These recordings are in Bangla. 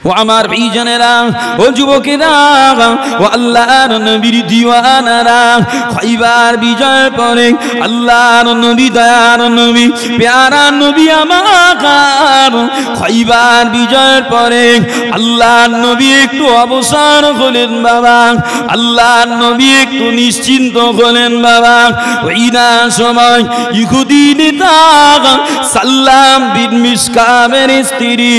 ও আমার ভাইজানেরা, ও যুবকেরা, ও আল্লাহর নবীর দিওয়ানারা, খাইবার বিজয় পরে আল্লাহর নবী, দয়ার নবী, প্যারা নবী আমার খাইবার বিজয়ের পরে আল্লাহর নবী একটু অবসর হলেন বাবা। আল্লাহর নবী একটু নিশ্চিন্ত হলেন বাবা। ওই না সময় ইহুদি নেতা সাল্লাম বিন মিশকামের স্ত্রী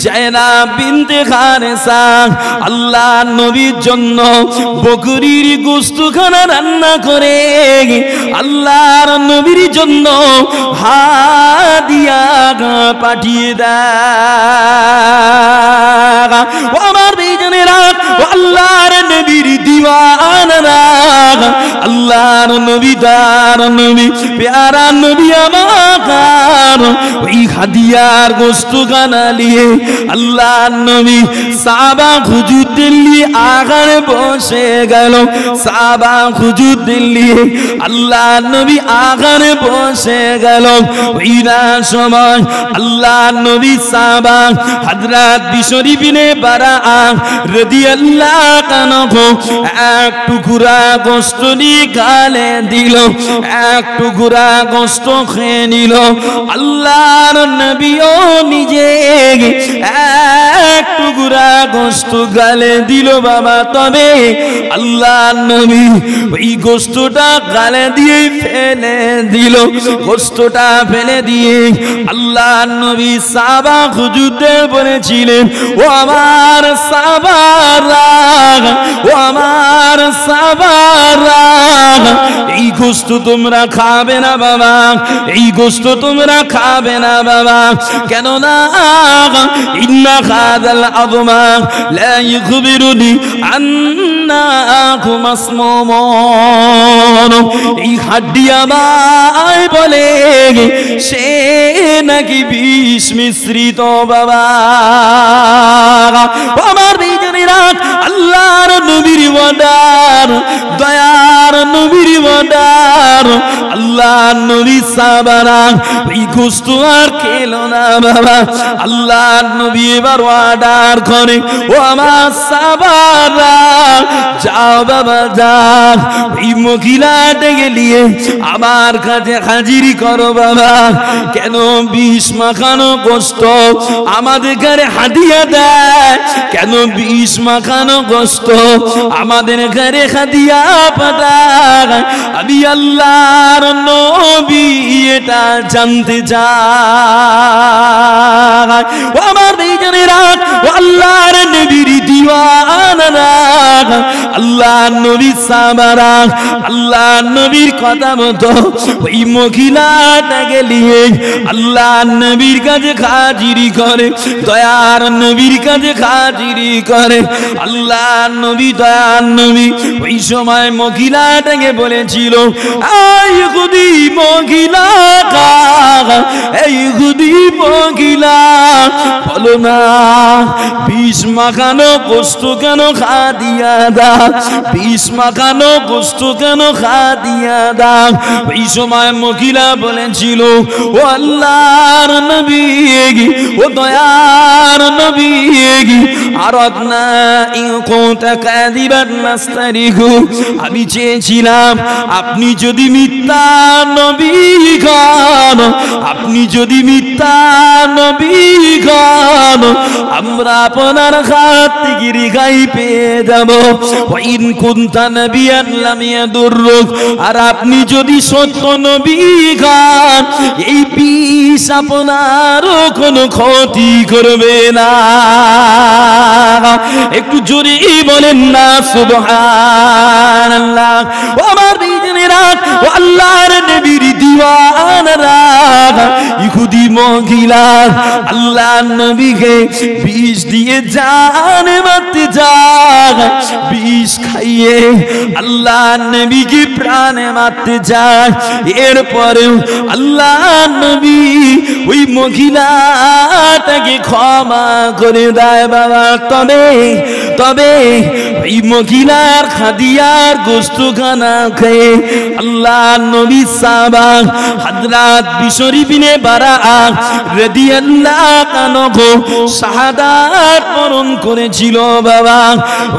জায়নাব বিনতে খারেসা আল্লাহর নবীর জন্য বকরির গোশতখানা রান্না করে আল্লাহর নবীর জন্য হাদিয়া পাঠিয়ে দেয়। ও আমার ভাইজানেরা, ও আল্লাহর নবীর দিওয়ানারা, আল্লাহর নবী, দার নবী, প্যারা নবী আমার ওই হাদিয়ার গোশতখানা নিয়ে আল্লাহর নবী সাহাবা হুজুরদের নিয়ে আগারে বসে গেল। সাহাবা হুজুরদের নিয়ে আল্লাহর নবী আগারে বসে গেল। ওই না সময় আল্লাহর নবী সাহাবা হযরত বিশরি বিনে বারাআ রাদিয়াল্লাহু আনহু এক টুকরা গোশত নিয়ে গালে দিল, এক টুকরা গোশত খেয়ে নিল। আল্লাহর নবীও নিজে এক টুকরা গোশত গালে দিল বাবা। তবে আল্লাহর নবী ওই গোশতটা গালে দিয়ে ফেলে দিল। গোশতটা ফেলে দিয়ে আল্লাহর নবী সাহাবা হুজুরদের বলেছিলেন, ও আমার সাহাবারা, ও আমার সাহাবারা, এই গোশত তোমরা খাবে না বাবা, এই গোশত তোমরা খাবে না বাবা। কেন না ইন্না হাযাল আযমা লা ইখবিরুনি আন্নাহু মাসমুমুন, এই হাড্ডি আমায় বলে সে নাকি বিষ মিশ্রিত বাবা। আমার ভাইজানেরা, আল্লাহর নবীর ওয়াদার, দয়ার নবীর ওয়াদার, আল্লাহর নবী সাহাবারা এই গোশত আর খেলো না বাবা। আল্লাহর নবী এবার অর্ডার করে, ও আমার সাহাবারা যাও বাবা যাও, এই মহিলাটাকে নিয়ে আমার কাছে হাজির করো বাবা। কেন বিষ মাখানো গোশত আমাদের ঘরে হাদিয়া দেয়? কেন বিষ মাখানো গোশত আমাদের ঘরে হাদিয়া পাঠায়? আমি আল্লাহর নবী এটা জানতে চাই। ও আমার ভাইজানেরা, ও আল্লাহর নবীর দিওয়ানারা, আল্লাহর নবী সাহাবারা আল্লাহর নবীর কথা মতো ওই মহিলাটাকে নিয়ে আল্লাহর নবীর কাছে হাজিরি করে, দয়ার নবীর কাছে হাজিরি করে। আল্লাহর নবী, দয়ার নবী ওই সময় মহিলাটাকে বলেছিল, এই ইহুদি মহিলা, এই ইহুদি মহিলা, বলো না বিষ মাখানো গোশত কেন হাদিয়া দাও, বিষ মাখানো গোশত কেন হাদিয়া দাও? ওই সময় মহিলা বলেছিল, ও আল্লাহর নবী, ও দয়ার নবী, আরাদনা ইন কুনতা কাযিবান নাস্তারিহু, আমি চেয়েছিলাম আপনি যদি মিথ্যা নবী হন, আপনি যদি মিথ্যা নবী হন, আমরা আপনার হাত থেকে রেহাই পেয়ে যাব। ওয়া ইন কুনতা নবিয়ান লাম ইয়াদুররুক, আর আপনি যদি সত্য নবী হন, এই বিষ আপনার কোনো ক্ষতি করবে না। একটু জোরে বলেন না সুবহানাল্লাহ। ও আমার ভাইজানেরা, ও আল্লাহর নবীর দিওয়ানারা, ইহুদি মহিলা আল্লাহর নবীকে বিষ দিয়ে জান মারতে যায়, বিষ খাইয়ে আল্লাহর নবীকে প্রাণে মারতে যায়। এরপরেও আল্লাহর নবী ওই মহিলাটাকে ক্ষমা করে দেয় বাবা। তবে ওই মহিলার খাদিয়ার গোশতখানা খেয়ে আল্লাহ নবী সাহাবা হযরত বিশরি বিনে বারাআ রাদিয়াল্লাহু আনহু শাহাদাত বরণ করেছিল বাবা।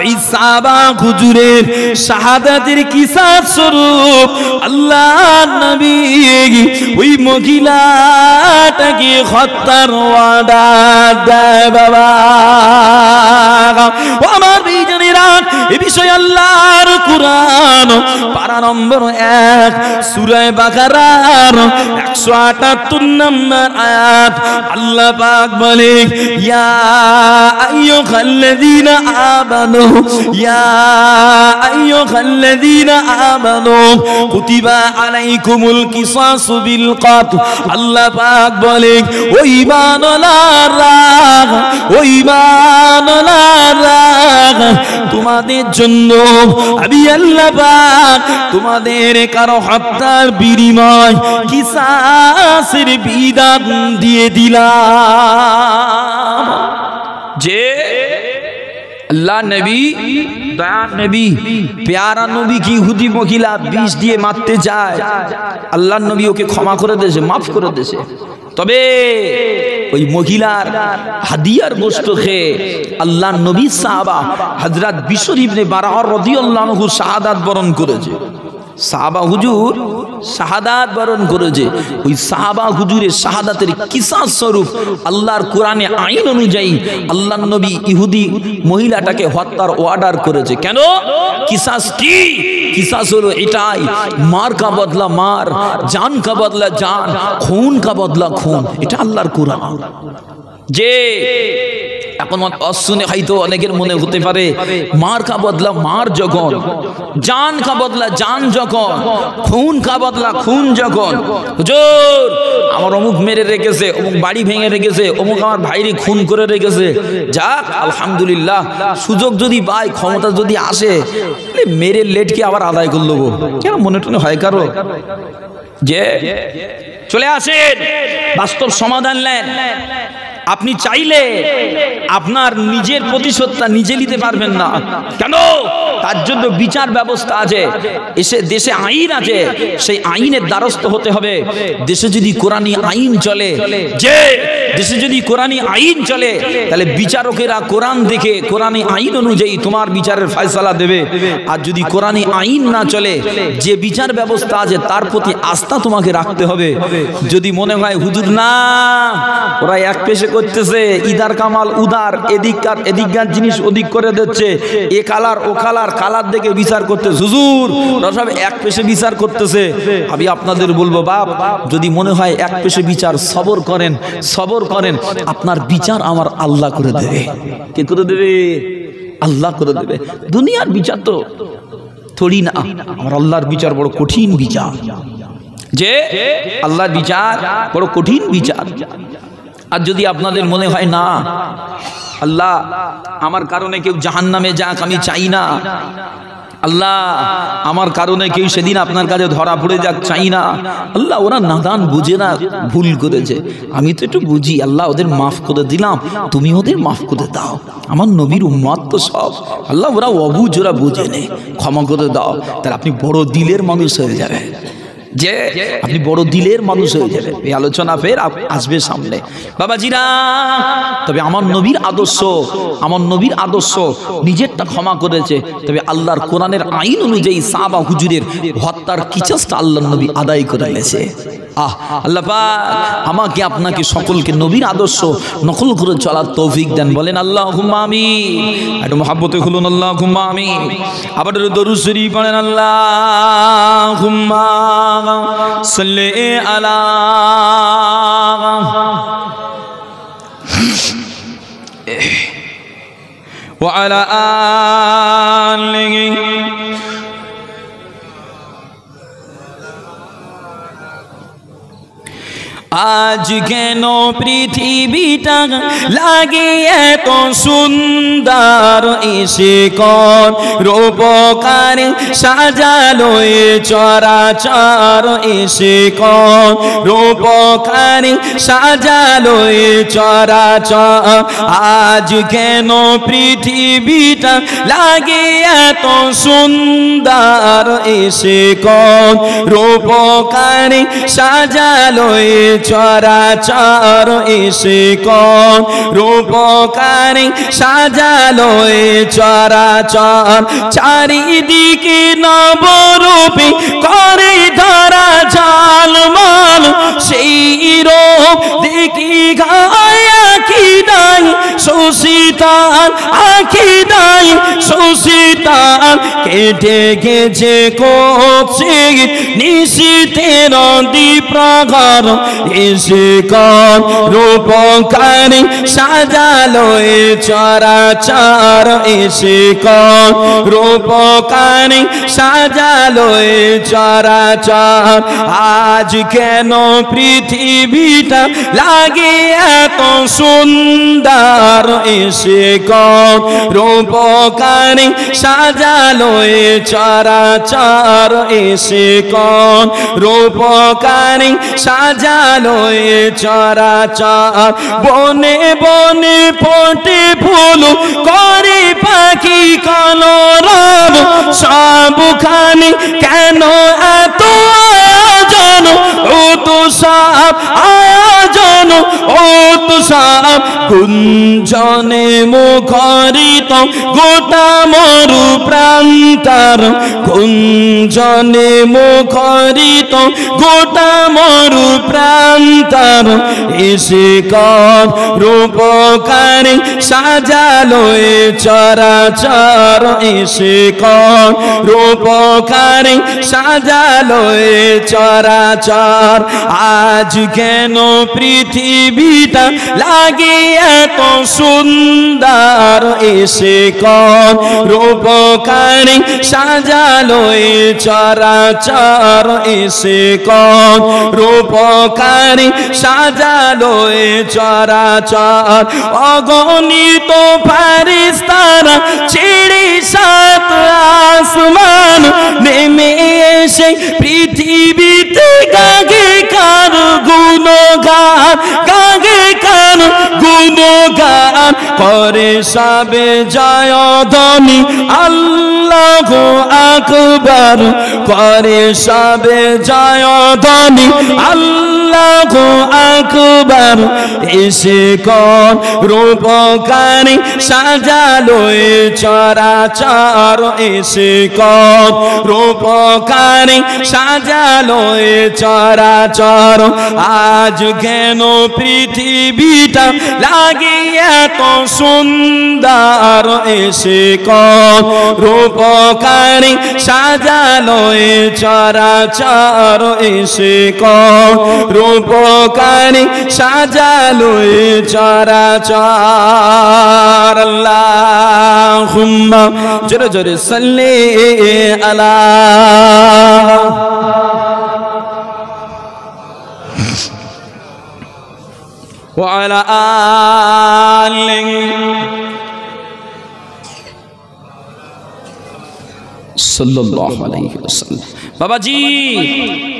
ওই সাহাবা হুজুরের শাহাদাতের কিসাস স্বরূপ আল্লাহ নবী ওই মহিলাটাকে হত্যার ওয়াদা দেয় বাবা। ও আমার বিজনেরা, এ বিষয়ে আল্লাহর কুরআন পারা নম্বর 1 সূরা বাকারার 178 নম্বর আয়াত আল্লাহ পাক বলে, ইয়া আইয়ুহাল্লাযীনা আমানু ইয়া আইয়ুহাল্লাযীনা আমানু কুতিবা আলাইকুমুল কিসাসু বিল কাত। আল্লাহ পাক বলে, ও ঈমানওয়ালারা, ও ঈমানওয়ালারা, তোমাদের জন্য আমি আল্লাহ পাক তোমাদের কারো হত্যার বিনিময় কিসাসের বিধান দিয়ে দিলাম। যে আল্লাহ নবী, দয়ার নবী, প্যারা নবী কি ইহুদি মহিলা বিষ দিয়ে মারতে যায়, আল্লাহ নবী ওকে ক্ষমা করে দিয়েছে, মাফ করে দিয়েছে। তবে ওই মহিলার হাদিয়ার গোশত খেয়ে আল্লাহ নবী সাহাবা হযরত বিশর ইবনে বারাআ রাদিয়াল্লাহু আনহু শাহাদাত বরণ করেছে। সাহাবা হুজুর শাহাদাত বরণ করেছে। ওই সাহাবা হুজুরের শাহাদাতের কিসাস স্বরূপ আল্লাহর কোরআনে আইন অনুযায়ী আল্লাহর নবী ইহুদি মহিলাটাকে হত্যার অর্ডার করেছে। কেন? কিসাস কি? কিসাস হলো এটাই, মার কা বদলা মার, জান কা বদলা জান, খুন কা বদলা খুন। এটা আল্লাহর কোরআন। যে এখন শুনে হয়তো অনেকের মনে হতে পারে, মার কা বদলা মার যখন, জান কা বদলা জান যখন, খুন কা বদলা খুন যখন, হুজুর আমার অমুক মেরে রেখেছে, অমুক বাড়ি ভেঙে রেখেছে, অমুক আমার ভাইরে খুন করে রেখেছে, যাক আলহামদুলিল্লাহ, সুযোগ যদি পাই, ক্ষমতা যদি আসে, মেরে লেটকে আবার আদায় করে নেবো। কেন মনে টনে হয় কারো? যে চলে আসেন, বাস্তব সমাধান নেন। আপনি চাইলে আপনার নিজের প্রতিশোধটা নিজে নিতে পারবেন না। কেন? তার জন্য বিচার ব্যবস্থা আছে, দেশে আইন আছে, সেই আইনের দ্বারস্থ হতে হবে। দেশে যদি কোরআনী আইন চলে, যে দেশে যদি কোরআনী আইন চলে, তাহলে বিচারকেরা কোরআন দেখে কোরআনী আইন অনুযায়ী তোমার বিচারের ফয়সালা দেবে। আর যদি কোরআনী আইন না চলে, যে বিচার ব্যবস্থা আছে তার প্রতি আস্থা তোমাকে রাখতে হবে। যদি মনে হয় হুজুর না, ওরা এক পেশে করতেছে, ইদার কামাল উদার, এদিককার জিনিস ওদিক করে দিচ্ছে, এ কালার ও কালার, কালার দেখে বিচার করতে, হুজুর ওরা সব এক পেশে বিচার করতেছে। আমি আপনাদের বলবো, বাপ যদি মনে হয় এক পেশে বিচার, সবর করেন, সবর করেন, আপনার বিচার আমার আল্লাহ করে দেবে। কে করে দেবে? আল্লাহ করে দেবে। দুনিয়ার বিচার তো থোড়ি না, আমার আল্লাহর বিচার বড় কঠিন বিচার। যে আল্লাহর বিচার বড় কঠিন বিচার। আর যদি আপনাদের মনে হয় না, আল্লাহ আমার কারণে কেউ জাহান্নামে যাক আমি চাই না, আল্লাহ আমার কারণে কেউ সেদিন আপনার কাছে ধরা পড়ে যাক চাই না, আল্লাহ ওরা নাদান, বুঝে না, ভুল করেছে, আমি তো একটু বুঝি, আল্লাহ ওদের মাফ করে দিলাম, তুমি ওদের মাফ করে দাও, আমার নবীর উম্মত তো সব, আল্লাহ ওরা অবুঝ, ওরা বুঝে নে, ক্ষমা করে দাও। তাহলে আপনি বড় দিলের মানুষ হয়ে যাবেন। যে আপনি বড় দিলের মানুষ হয়ে যাবে। এই আলোচনা ফের আসবে সামনে বাবাজিরা। তবে আমার নবীর আদর্শ, আমার নবীর আদর্শ, নিজেরটা ক্ষমা করেছে, তবে আল্লাহর কোরআনের আইন অনুযায়ী সাহাবা হুজুরের হত্যার কিসাসটা আল্লাহর নবী আদায় করে গেছে। আল্লাহ পাক আমাকে আপনাকে সকলকে নবীর আদর্শ নকল করে চলার তৌফিক দেন। বলেন আল্লাহুম্মা আমিন। একটু মহব্বতে খুলুন আল্লাহুম্মা আমিন। আবার দরুদ শরীফ পড়েন আল্লাহুম্মা সাল্লি আলা ওয়া আলা আলিহি আজ কেন পৃথিবীটা লাগে এত সুন্দর, এসে কোন রূপকারে সাজালো এ চরাচর, এসে কোন রূপকারে সাজালো এ চরাচর। আজ কেন পৃথিবীটা লাগে এত সুন্দর, এসে কোন রূপকারে সাজালো এ চরাচর, এসে কোন রূপকারে সাজালো এ চরাচর। চারিদিকে নবরূপে করে ধরা ঝালমাল, সেই রূপ দেখি গায় আকিদায় সুশীতল, আকিদায় সুশীতল। কেটে গেছে কোচে নিশীথের দ্বীপ্রহর, এসে কোন রূপকারে সাজালো এ চরাচর, এসে কোন রূপকারে সাজালো এ চরাচর। আজ কেন পৃথিবীটা লাগে এত সুন্দর, এসে কোন রূপকারে সাজালো এ চরাচর, এসে কোন রূপকারে সাজালো এ চরাচর। বনে বনে ফোটে ফুল করে পাখি কলরব, সবখানে কেন এত আয়োজন, ও তো সব আয়োজন, ও তো সব গুঞ্জনে মুখরিত গোটা মরু প্রান্তর, গুঞ্জনে মুখরিত গোটা মরু প্রান্তর। এসে কোন রূপকারে সাজালো এ চরাচর, এসে কোন রূপকারে সাজালো এ চরাচর। আজ কেন পৃথিবীটা লাগে এত সুন্দর, এসে কোন রূপকারে সাজালো এ চরাচর, এসে কোন রূপকারে সাজালো এ চরাচর। অগণিত ফারিস্তারা ছেড়ে সাত আসমান, নেমে এসে পৃথিবীতে গাগে কার গুণগান, গাগে কার গুণগান। করে সবে জয় ধ্বনি আল্লাহু আকবার, করে সবে জয় ধ্বনি আল্লাহু আকবার। এসে কোন রূপকারে সাজালো এ চরাচর, এসে কোন রূপকারে সাজালো এ চরাচর। আজ কেন পৃথিবীটা লাগে এত সুন্দর, এসে কোন রূপকারে সাজালো এ চরাচর, এসে কোন রূপকারে সাজালো এ চরাচর। আল্লাহুম্মা জোরে জোরে সাল্লি আলা ওয়া আলা আলিহি সাল্লাল্লাহু আলাইহি ওয়াসাল্লাম। বাবাজি,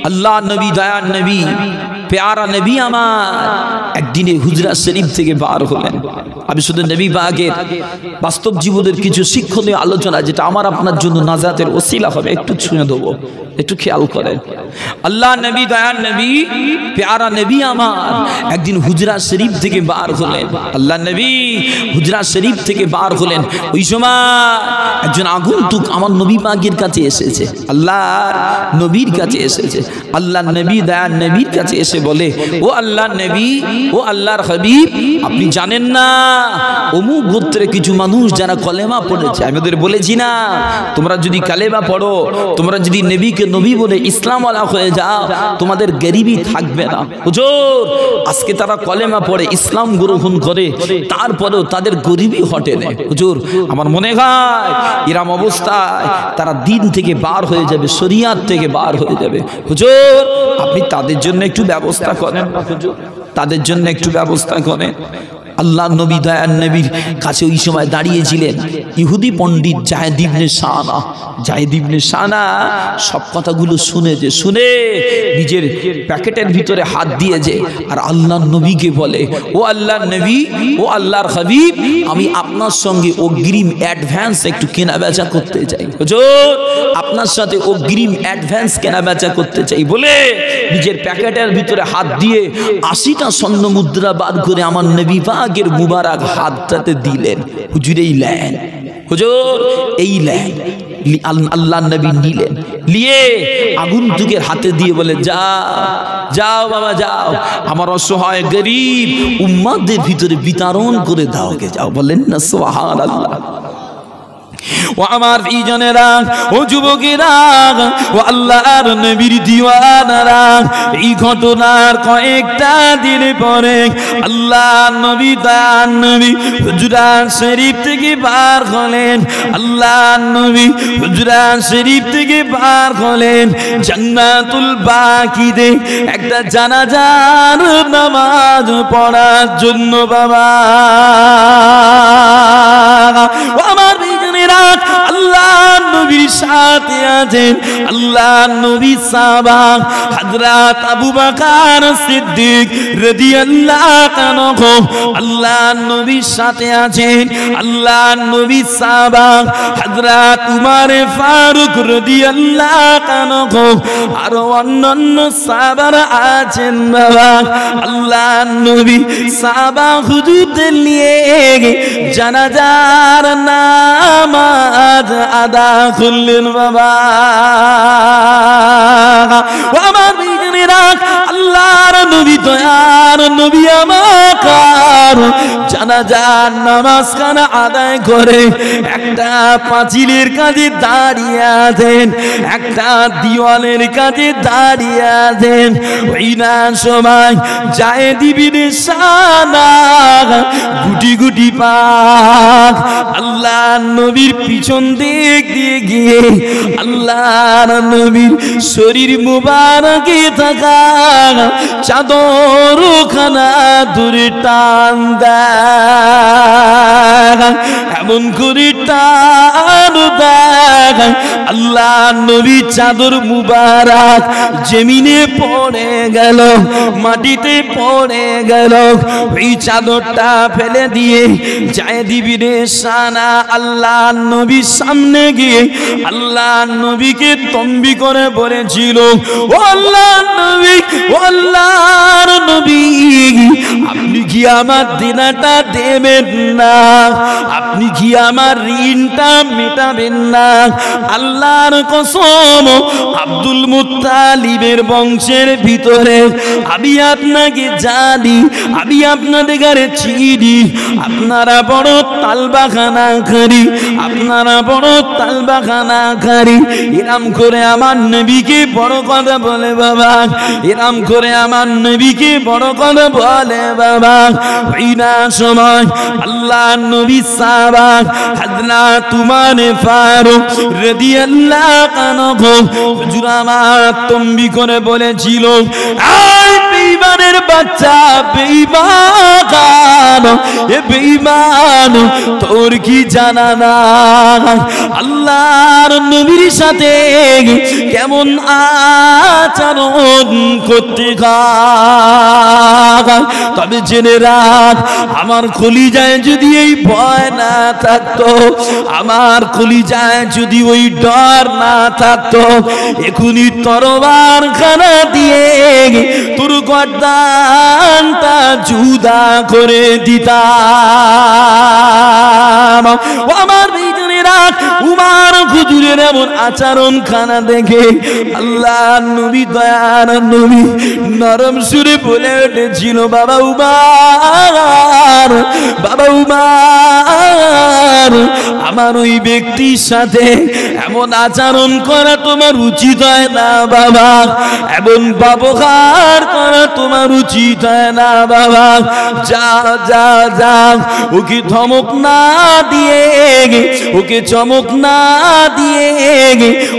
আল্লাহ নবী, দয়ার নবী, প্যারা নবী আমার একদিনে হুজরা শরীফ থেকে বার হলেন। আমি শুধু নবী পাকের বাস্তব জীবনের কিছু শিক্ষণীয় আলোচনা, যেটা আমার আপনার জন্য নাজাতের ওসিলা হবে, একটু ছুঁয়ে দেবো, একটু খেয়াল করেন। আল্লাহ নবী, দয়ার নবী, প্যারা নবী আমার একদিন হুজরা শরীফ থেকে বার হলেন। আল্লাহ নবী হুজরা শরীফ থেকে বার হলেন। ওই সময় একজন আগন্তুক আমার নবী পাকের কাছে এসেছে, আল্লাহর নবীর কাছে এসেছে। আল্লাহ নবী দয়ার নবীর কাছে এসে বলে, ও আল্লাহ নবী, ও আল্লাহর হাবিব আপনি জানেন না অমুক গোত্রে কিছু মানুষ যারা কলেমা পড়েছে, আমি ওদের বলেছি না তোমরা যদি কালেমা পড়ো, তোমরা যদি নবীকে নবী বলে ইসলামওয়ালা হয়ে যাও, তোমাদের গরিবি থাকবে না। হুজুর আজকে তারা কলেমা পড়ে ইসলাম গ্রহণ করে, তারপরেও তাদের গরিবি হটে না। হুজুর আমার মনে হয় এরম অবস্থায় তারা দিন থেকে বার হয়ে যাবে, শরিয়াত থেকে বার হয়ে যাবে। হুজুর আপনি তাদের জন্য একটু ব্যবস্থা করেন না, হুজুর তাদের জন্য একটু ব্যবস্থা করেন। আল্লাহ নবী দয়ার নবীর কাছে ওই সময় দাঁড়িয়েছিলেন ইহুদি পণ্ডিত জায়েদ ইবনে শানা। জায়েদ ইবনে শানা সব কথাগুলো শুনেছে, শুনে নিজের প্যাকেটের ভিতরে হাত দিয়েছে আর আল্লাহর নবীকে বলে, ও আল্লাহর নবী, ও আল্লাহর হাবিব, আমি আপনার সঙ্গে অগ্রিম অ্যাডভান্স একটু কেনা বেচা করতে চাই। হুজুর আপনার সাথে অগ্রিম অ্যাডভান্স কেনা বেচা করতে চাই বলে নিজের প্যাকেটের ভিতরে হাত দিয়ে 80টা স্বর্ণ মুদ্রা বার করে আমার নবী পাকের মুবারক হাতটাতে দিলেন। হুজুর এই লেন, হুজুর এই লেন। আল্লাহ নবী নিলেন, নিয়ে আগন্তুকের হাতে দিয়ে বলে, যাও যাও বাবা যাও, আমার অসহায় গরিব উম্মাদের ভিতরে বিতরণ করে দাও গে যাও। বলেন না সুবহানাল্লাহ। ও আমার ইজনেরা, ও যুবকেরা, ও আল্লাহর নবীর দিওয়ানারা, এই ঘটনার কয়েকটা দিন পরে আল্লাহর নবী তার নবী হুজরাত শরীফ থেকে বার হলেন। আল্লাহর নবী হুজরাত শরীফ থেকে বার হলেন জান্নাতুল বাকিতে একটা জানাজার নামাজ পড়ার জন্য। বাবা ও আমার আল্লাহ নবীর সাথে আছেন আল্লাহ নবী সাহাবা হযরত আবু বকর সিদ্দিক রাদিয়াল্লাহু আনহু। আল্লাহ নবীর সাথে আছেন আল্লাহ নবী সাহাবা হযরত উমর ফারুক রাদিয়াল্লাহু আনহু, আর অন্যান্য সাহাবারা আছেন। বাবা আল্লাহ নবী সাহাবা হুজুরদের নিয়ে জানাজার নামাজ আদা করলেন। বাবা আমার বিজনেরা, আল্লাহর নবী দয়ার নবী আমার জানাজার নামাজ খানা আদায় করে একটা পাঁচিলের কাছে দাঁড়িয়ে আছেন, একটা দিওয়ালের কাছে দাঁড়িয়ে আছেন। ওই না সময় জায়েদ ইবনে শানা গুটি গুটি পাক আল্লাহ নবীর পিছন দিক দিয়ে গিয়ে আল্লাহর নবীর শরীর মুবারকে থাকা চাদর খানা দূরে টান দেয়, এমন করে টান দেয় আল্লাহ নবী চাদর মুবারক জমিনে পড়ে গেল, মাটিতে পড়ে গেল। এই চাদরটা ফেলে দিয়ে জায়েদ ইবনে শানা আল্লাহ নবীর সামনে গিয়ে আল্লাহ নবীকে তম্বি করে বলেছিল, ও আল্লাহ নবী, ও আল্লাহর নবী, আপনি কি আমার দেনাটা দেবেন না? আপনি কি আমার ঋণটা মেটাবেন না? আল্লাহর কসম আব্দুল মুত্তালিবের বংশের ভিতরে আমি আপনাকে জানি, আমি আপনাদের ঘরে চিনি, আপনারা বড় তালবাখানা খারি, আপনারা বড় তালবাখানা খারি। এরম করে আমার নবীকে বড় কথা বলে বাবা, এরম করে আমার নবীকে বড় কথা বলে বাবা। ওই না সময় আল্লাহ নবী সাহাবা হযরত উমর ফারুক রাদিয়াল্লাহু আনহু হুজুর আমার তম্বি করে বলেছিল, এই বেঈমানের বাচ্চা, বেঈমান, এ বেঈমান, তোর কি জানা না আল্লাহর নবীর সাথে কেমন আচরণ করতে হয়? তবে জেনে রাখ, আমার কলিজায় যদি এই ভয় না থাকতো, আমার কলিজায় যদি ওই ডর না থাকতো, এখনই তরবার খানা দিয়ে তোর গর্দানটা জুদা করে দিতাম। আমার বিজনে বিজনেরা উমার হুজুরের এমন আচরণ খানা দেখে আল্লাহ নবী দয়ার নবী নরম সুরে বলে উঠেছিল, বাবা উমার, বাবা উমার, আমার ওই ব্যক্তির সাথে এমন আচরণ করা তোমার উচিত হয় না বাবা, এমন ব্যবহার করা তোমার উচিত হয় না বাবা। যা যা যা, ওকে ধমক না দিয়ে, ওকে চমক না দিয়ে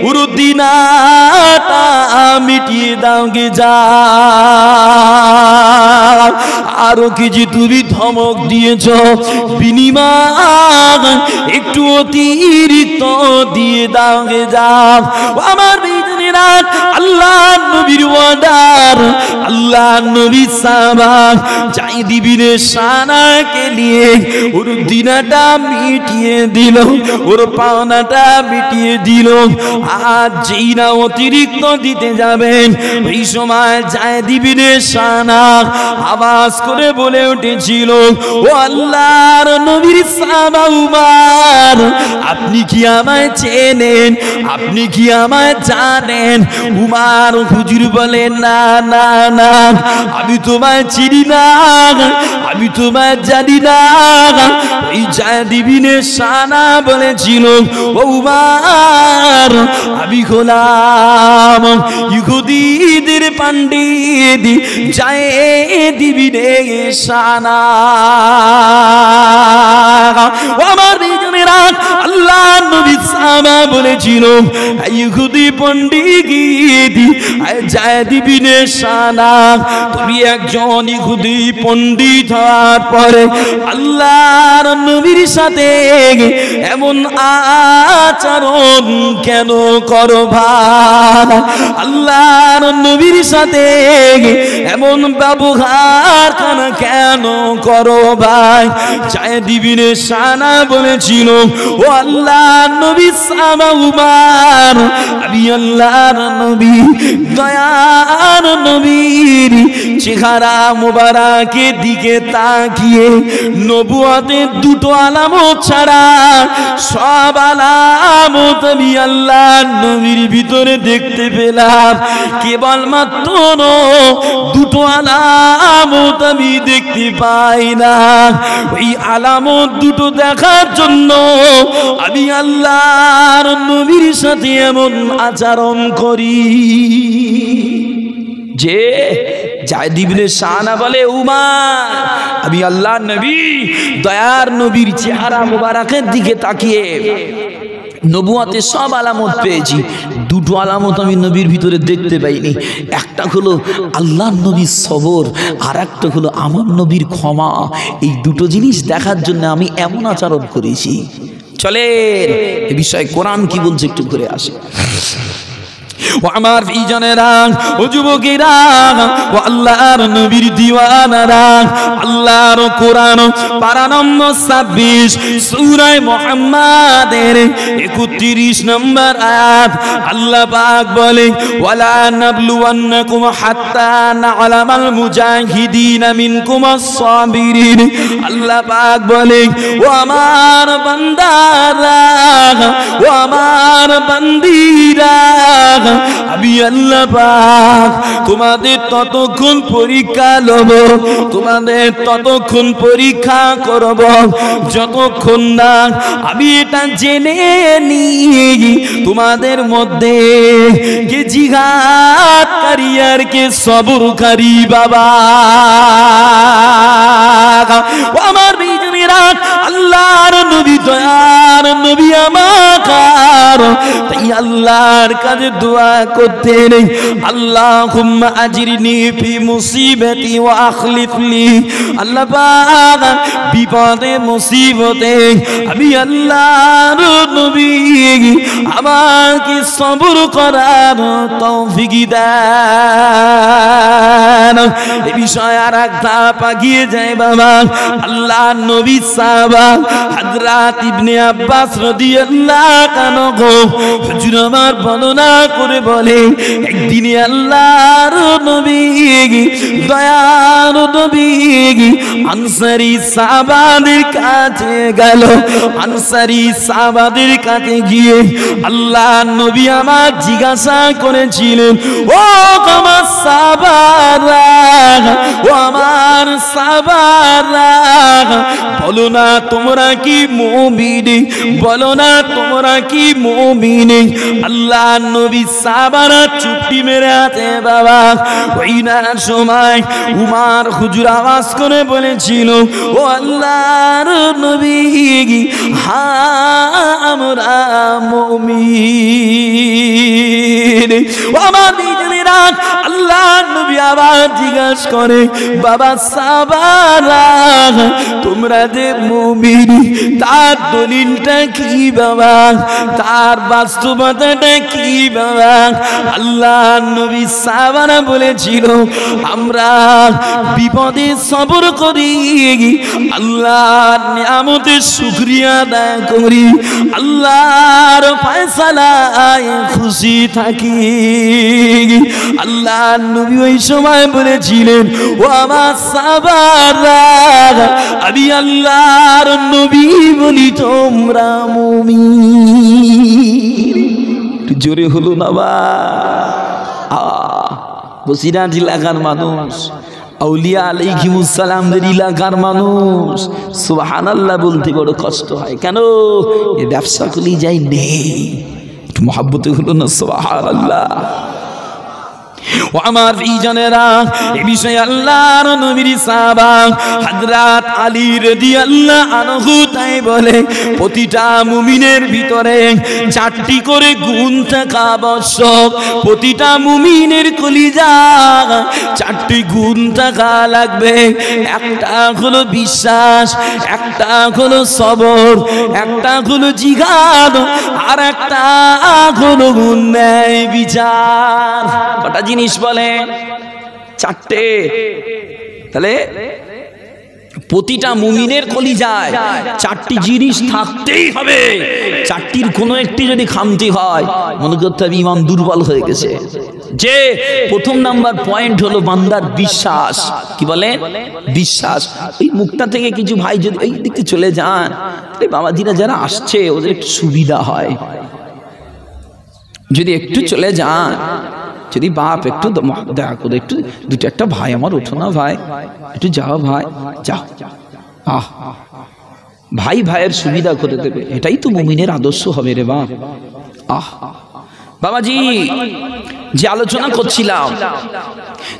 ওর দিনাটা মিটিয়ে দাও গে যা। আর ওকে যে তুমি ধমক দিয়েছ বিনিময় একটু অতিরিক্ত দিয়ে দাও গে যা। আমার বিজনেরা আল্লাহ নবীর ওয়াদার, আল্লাহ নবী সাহাবা যায়েদ ইবনে সানাকে নিয়ে ওর দিনাটা মিটিয়ে দিল, ওর পাওনাটা মিটিয়ে দিল। আর যেই না অতিরিক্ত দিতে যাবেন এই সময় যায়েদ ইবনে সানা আওয়াজ করে বলে উঠেছিল, ও আল্লাহর নবীর সাহাবা উমার, আপনি কি আমায় চেনেন, আপনি কি আমায় জানেন? উমার হুজুর বলে, না না না, আমি তোমায় চিনি না, আমি তোমায় জানি না। এই যায়েদ ইবনে সানা বলেছিল, ও উমার, আমি গোলাম ইহুদীদের পণ্ডিত যায়েদ ইবনে সানা। আমার বিজনেরা আল্লাহ নবী সাহাবা বলেছিল, ইহুদি পণ্ডিত যায়েদ ইবনে সানা, তুমি একজন ইহুদি পণ্ডিত হওয়ার পরে আল্লাহর নবীর সাথে এমন আচরণ কেন করো ভাই? আল্লাহর নবীর সাথে এমন ব্যবহার কেন করো ভাই? যায়েদ ইবনে সানা বলেছিল, ও আল্লাহর নবী সাহাবা উমার, আমি আল্লাহর নবী দয়ার নবীর চেহারা মোবারকের দিকে তাকিয়ে নবুয়তের দুটো আলামত ছাড়া সব আলামত আমি আল্লাহর নবীর ভিতরে দেখতে পেলাম। কেবলমাত্র দুটো আলামত আমি দেখতে পাই না। ওই আলামত দুটো দেখার জন্য আমি আল্লাহর নবীর সাথে এমন আচরণ করি যে যায়েদ ইবনে সানা বলে, উমার, আমি আল্লাহর নবী দয়ার নবীর চেহারা মোবারকের দিকে তাকিয়ে নবুয়তের সব আলামত পেয়েছি, দুটো আলামত আমি নবীর ভিতরে দেখতে পাইনি। একটা হলো আল্লাহর নবীর সবর, আর একটা হলো আমার নবীর ক্ষমা। এই দুটো জিনিস দেখার জন্য আমি এমন আচরণ করেছি। চলেন এ বিষয়ে কোরআন কি বলছে একটু ঘুরে আসে। ও আমার বিজনেরা, ও যুবকেরা, ও আল্লাহর নবীর দিওয়ানারা, আল্লাহর কোরআন পারা নম্বর 26 সূরা মুহাম্মাদের 31 নম্বর আয়াত আল্লাহ পাক বলে, ওয়ালা নাবলুওয়ান্নাকুম হাত্তা না'লামাল মুজাহিদিন মিনকুম আস-সাবিরিন। আল্লাহ পাক বলে, ও আমার বান্দারা, ও আমার বান্দিরা, আমি আল্লাহ পাক তোমাদের ততক্ষণ পরীক্ষা লব, তোমাদের ততক্ষণ পরীক্ষা করব যতক্ষণ না আমি এটা জেনে নিই তোমাদের মধ্যে কে জিহাদকারী আর কে সবরকারী। বাবা আমার বিজনেরা, আল্লাহর নবী দয়ার নবী আমার, তাই আল্লাহর কাছে দোয়া করতে নেই, আল্লাহুম্মা আজরিনি ফি মুসিবতি ওয়া আখলিফলি। আল্লাহ পাক বিপদে মুসিবতে আমি আল্লাহর নবী আমাকে সবর করার তৌফিক দেন। এই বিষয়ে আর এক ধাপ এগিয়ে যায় বাবা। আল্লাহর নবী সাহাবা হযরত ইবনে আব্বাস রাদিয়াল্লাহু আনহু গো হুজুর আমার বর্ণনা করে বলে একদিনে আল্লাহর নবী দয়ার নবী আনসারী সাহাবাদের কাছে গেল। আনসারী সাহাবাদের কাছে গিয়ে আল্লাহর নবী আমার জিজ্ঞাসা করেছিলেন, ও আমার সাহাবারা, ও আমার সাহাবারা, বলো না তোমরা কি মুমিন, বলো না তোমরা কি মুমিন। আল্লাহর নবী সাহাবারা চুপটি মেরে আছে বাবা। ওই না সময় উমর হুজুর আওয়াজ করে বলেছিল, ও আল্লাহর নবী, হ্যাঁ আমরা মুমিন। ও আমার নিজেরা আল্লাহর নবী আবার জিজ্ঞাসা করে, বাবা সাহাবারা তোমরা যে মুমিন তার দলিলটা কি বাবা, তার বাস্তবতাটা কি বাবা? আল্লাহর নবী সাহাবারা বলেছিল, আমরা বিপদে সবর করি, আল্লাহর নিয়ামতের শুকরিয়া আদায় করি, আল্লাহর ফয়সালায় খুশি থাকি। আল্লাহর নবী ওই সময় বলেছিলেন, ও আমার সাহাবারা আমি আল্লাহর নবী বলি তোমরা মুমিন। জোরে হলো না বা? বসিরহাট এলাকার মানুষ, আউলিয়া আলাইহিমুস সালামদের এলাকার মানুষ সুবহানাল্লাহ বলতে বড় কষ্ট হয়। কেন? এই ব্যবসা করেই যাই নেই, একটু মহাব্বতে হলো না সুবহানাল্লাহ। ও আমার ভাইজানেরা, এই বিষয়ে আল্লাহর নবীর সাহাবা হযরত আলী রাদিয়াল্লাহু আনহু তাই বলে, প্রতিটা মুমিনের ভিতরে 4টি করে গুণ থাকা আবশ্যক। প্রতিটা মুমিনের কলিজা 4টি গুণ থাকা লাগবে। একটা হলো বিশ্বাস, একটা হলো সবর, একটা হলো জিহাদ, আর একটা হলো ন্যায় বিচার। কটা জিনিস বলে? 4টে। তাহলে প্রতিটা মুমিনের কলিজায় 4টি জিনিস থাকতেই হবে। 4টির কোনো একটি যদি খামতি হয় মনে করতে হবে ঈমান দুর্বল হয়ে গেছে। যে প্রথম নাম্বার পয়েন্ট হলো বান্দার বিশ্বাস। কি বলে? বিশ্বাস। এই মুখটা থেকে কিছু ভাই যদি এই দিকে চলে যান, এই বাবাজিরা যারা আসছে ওদের একটু সুবিধা হয়। যদি একটু চলে যান, যদি বাপ একটু দেখা করে একটু দুটো একটা ভাই আমার ওঠো না ভাই, একটু যাও ভাই, যাও। ভাই ভাইয়ের সুবিধা করে দেবে, এটাই তো মুমিনের আদর্শ হবে রে বাপ। বাবাজি যে আলোচনা করছিলাম,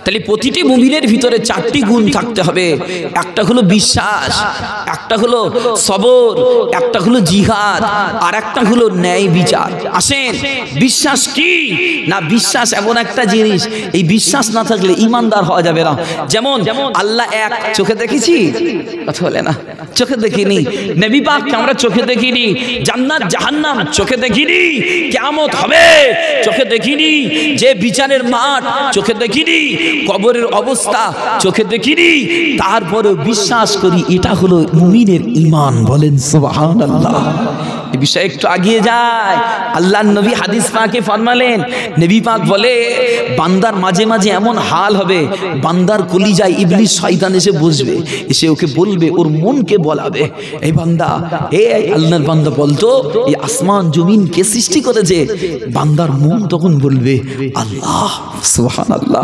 তাহলে প্রতিটি মুমিনের ভিতরে 4টি গুণ থাকতে হবে। একটা হলো বিশ্বাস, একটা হলো সবর, একটা হলো জিহাদ, আর একটা হলো ন্যায় বিচার। আসেন, বিশ্বাস কি না? বিশ্বাস এমন একটা জিনিস, এই বিশ্বাস না থাকলে ইমানদার হওয়া যাবে না। যেমন আল্লাহ এক, চোখে দেখেছি? কথা বলে না, চোখে দেখিনি। নবী পাককে আমরা চোখে দেখিনি। জান্নাত জাহান্নাম চোখে দেখিনি। কিয়ামত হবে চোখে দেখিনি। যে বিচারের মাঠ চোখে দেখিনি। কবরের অবস্থা চোখে দেখিনি। তারপরেও বিশ্বাস করি, এটা হলো মুমিনের ঈমান। বলেন সুবহানাল্লাহ। এই বিষয়ে একটু আগিয়ে যায়। আল্লাহর নবী হাদিস পাকে ফরমালেন, নবী পাক বলে বান্দার মাঝে মাঝে এমন হাল হবে, বান্দার কলিজায় ইবলিস শয়তান এসে বসবে, এসে ওকে বলবে, ওর মনকে বলাবে, এই বান্দা, এই আল্লাহর বান্দা বলতো এই আসমান জমিন কে সৃষ্টি করেছে? বান্দার মন তখন বলবে আল্লাহ। সুবহানাল্লাহ।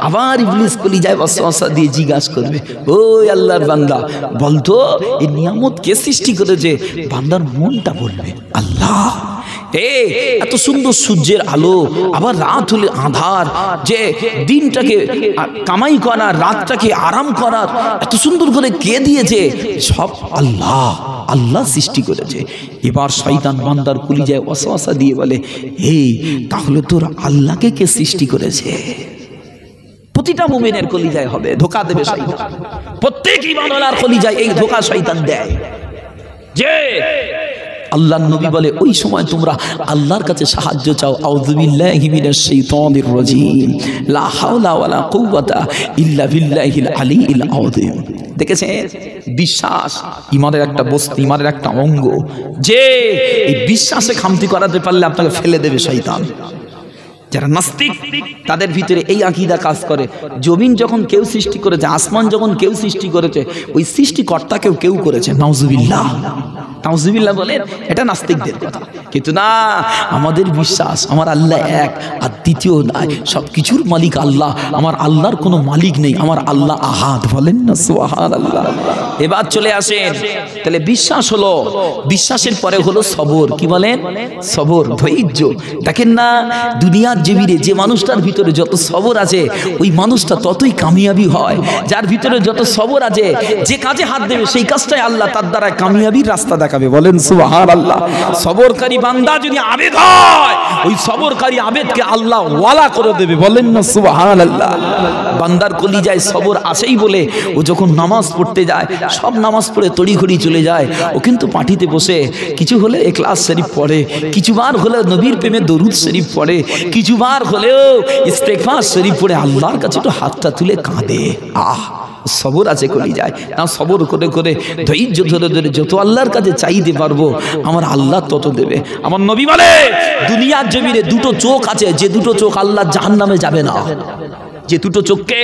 আবার ইবলিস কলিজায় ওয়াসওয়াসা দিয়ে জিজ্ঞাসা করবে, ওই আল্লাহর বান্দা বলতো এই নিয়ামত কে সৃষ্টি করেছে? বান্দার মনটা বলবে আল্লাহ। এত সুন্দর সূর্যের আলো, আবার রাত হলে আঁধার, যে দিনটাকে কামাই করার, রাতটাকে আরাম করার এত সুন্দর করে কে দিয়েছে? সব আল্লাহ। আল্লাহ সৃষ্টি করেছে। এবার শয়তান বান্দার কলিজায় ওয়াসওয়াসা দিয়ে বলে, এই তাহলে তোর আল্লাহকে কে সৃষ্টি করেছে? প্রতিটা মুমিনের কলিজায় হবে, ধোঁকা দেবে শয়তান। প্রত্যেক ঈমানওয়ালার কলিজায় এই ধোঁকা শয়তান দেয় যে আল্লাহর নবী বলে ওই সময় তোমরা আল্লাহর কাছে সাহায্য চাও, আউযু বিল্লাহি মিনাশ শাইতানির রাজিম, লা হাওলা ওয়ালা কুওয়াতা ইল্লা বিল্লাহিল আলিয়্যিল আযীম। দেখেছেন, বিশ্বাস ইমানের একটা বস্তু, ইমানের একটা অঙ্গ, যে এই বিশ্বাসে খামতি করাতে পারলে আপনাকে ফেলে দেবে শয়তান। যারা নাস্তিক তাদের ভিতরে এই আকীদা কাজ করে, জমিন যখন কেউ সৃষ্টি করেছে, আসমান যখন কেউ সৃষ্টি করেছে, ওই সৃষ্টিকর্তাকেও কেউ করেছে। নাউজুবিল্লাহ, নাউজুবিল্লাহ বলেন, এটা নাস্তিকদের কথা। কিন্তু না, আমাদের বিশ্বাস আমার আল্লাহ এক, আর দ্বিতীয় নাই, সব কিছুর মালিক আল্লাহ, আমার আল্লাহর কোনো মালিক নেই, আমার আল্লাহ আহাদ। বলেন না সুবহানাল্লাহ। এবার চলে আসেন, তাহলে বিশ্বাস হলো, বিশ্বাসের পরে হলো সবর। কি বলেন? সবর, ধৈর্য। দেখেন না, দুনিয়ার জমিনে যে মানুষটার ভিতরে যত সবর আছে, ওই মানুষটা ততই কামিয়াবি হয়। যার ভিতরে যত সবর আছে, যে কাজে হাত দেবে সেই কাজটাই আল্লাহ তার দ্বারা কামিয়াবির রাস্তা দেখাবে। বলেন সুবহানাল্লাহ। সবরকারী বান্দা যদি আবেদ হয়, ওই সবরকারী আবেদকে আল্লাহ ওয়ালা করে দেবে। বলেন না সুবহানাল্লাহ। বান্দার কলিজায় সবর আসেই বলে ও যখন নামাজ পড়তে যায়, সব নামাজ পড়ে তড়িঘড়ি চলে যায়, ও কিন্তু পাটিতে বসে কিছু হলে ইখলাস শরীফ পড়ে, কিছুবার হলে নবীর প্রেমে দরুদ শরীফ পড়ে, কিছুবার হলেও ইস্তেগফার শরীফ পড়ে আল্লাহর কাছে একটু হাতটা তুলে কাঁদে। সবর আছে কলিজায়। না, সবর করে করে ধৈর্য ধরে ধরে যত আল্লাহর কাছে চাইতে পারবো, আমার আল্লাহ তত দেবে। আমার নবী বলে, দুনিয়ার জমিনে দুটো চোখ আছে, যে দুটো চোখ আল্লাহ জাহান্নামে যাবে না, যে দুটো চোখকে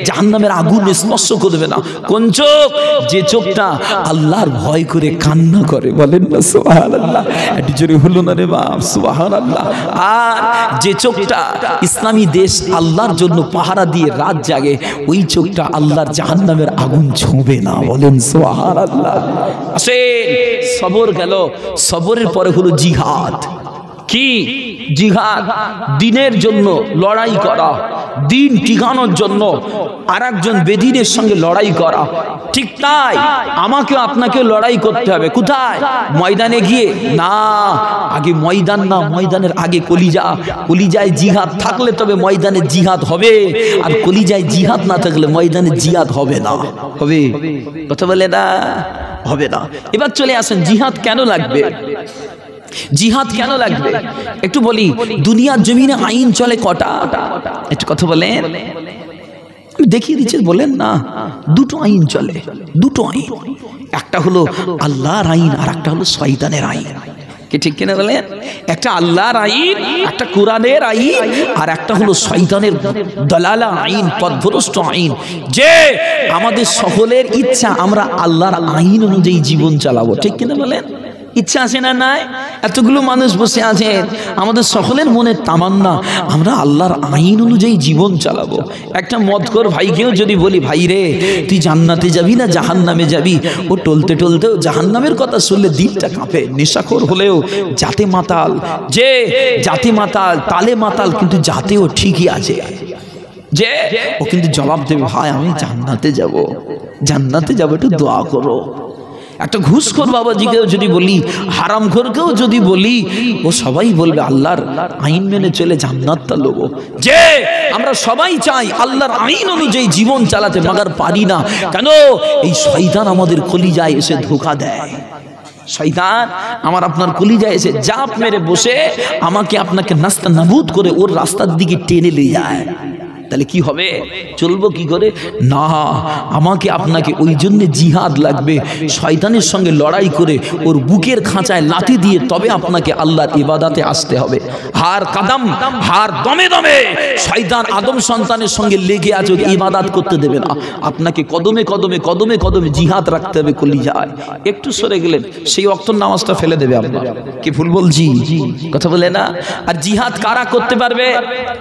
জাহান্নামের আগুন স্পর্শ করবে না। কোন চোখ? যে চোখটা আল্লাহর ভয় করে কান্না করে। বলেন না সুবহানাল্লাহ। একটু জোরে হলো না রে বাপ, সুবহানাল্লাহ। আর যে চোখটা ইসলামী দেশ আল্লাহর জন্য পাহারা দিয়ে রাত জাগে, ওই চোখটা আল্লাহর জাহান্নামের আগুন ছোঁবে না। বলেন সুবহানাল্লাহ। আসেন, সবর গেল, সবরের পরে হলো জিহাদ। কি জিহাদ? দিনের জন্য লড়াই করা, দিন টিকানোর জন্য আরেকজন বেদিনের সঙ্গে লড়াই করা। ঠিক তাই আমাকেও আপনাকেও লড়াই করতে হবে। কোথায়? ময়দানে গিয়ে না, আগে ময়দান না, ময়দানের আগে কলিজা। কলিজায় জিহাদ থাকলে তবে ময়দানে জিহাদ হবে, আর কলিজায় জিহাদ না থাকলে ময়দানে জিহাদ হবে না। হবে? কথা বলে না, হবে না। এবার চলে আসেন, জিহাদ কেন লাগবে? জিহাদ কেন লাগবে একটু বলি। দুনিয়ার জমিনে আইন চলে কটা? একটু কথা বলেন, দেখিয়ে দিচ্ছে। বলেন না, দুটো আইন চলে, দুটো আইন। একটা হলো আল্লাহর আইন, আর একটা হলো শয়তানের আইন। কি ঠিক কিনা বলেন? একটা আল্লাহর আইন, একটা কোরআনের আইন, আর একটা হলো শয়তানের দলালা আইন, পথভ্রষ্ট আইন। যে আমাদের সকলের ইচ্ছা আমরা আল্লাহর আইন অনুযায়ী জীবন চালাবো। ঠিক কিনা বলেন? ইচ্ছা আছে না নাই? এতগুলো মানুষ বসে আছেন, আমাদের সকলের মনের তামান্না আমরা আল্লাহর আইন অনুযায়ী জীবন চালাবো। একটা মদখোর ভাইকেও যদি বলি, ভাই রে তুই জান্নাতে যাবি না জাহান্নামে যাবি, ও টলতে টলতেও জাহান্নামের কথা শুনলে দিলটা কাঁপে। নেশাখোর হলেও জাতে মাতাল, যে জাতে মাতাল, তালে মাতাল, কিন্তু জাতেও ঠিকই আছে। যে ও কিন্তু জবাব দেবে, ভাই আমি জান্নাতে যাব, জান্নাতে যাব, একটু দোয়া করো। একটা ঘুষখোর বাবাজিকেও যদি বলি, হারামখোরকেও যদি বলি, ও সবাই বলবে আল্লাহর আইন মেনে চলে জান্নাতটা লবো। যে আমরা সবাই চাই আল্লাহর আইন অনুযায়ী জীবন চালাতে, মাগার পারি না। কেন? এই শয়তান আমাদের কলিজায় এসে ধোঁকা দেয়। শয়তান আমার আপনার কলিজায় এসে জাপ মেরে বসে আমাকে আপনাকে নাস্তা নাবুদ করে ওর রাস্তার দিকে টেনে নিয়ে যায়। তাহলে কি হবে? চলবো কি করে? না, আমাকে আপনাকে ওই জন্য জিহাদ লাগবে। শয়তানের সঙ্গে লড়াই করে ওর বুকের খাঁচায় লাথি দিয়ে তবে আপনাকে আল্লাহর ইবাদতে আসতে হবে। হার কাদম, হার দমে দমে শয়তান আদম সন্তানের সঙ্গে লেগে আছে, ইবাদত করতে দেবে না। আপনাকে কদমে কদমে কদমে কদমে জিহাদ রাখতে হবে কলিজায়। একটু সরে গেলেন সেই ওয়াক্তের নামাজটা ফেলে দেবে আপনার। কি ভুল বলছি? কথা বলে না। আর জিহাদ কারা করতে পারবে?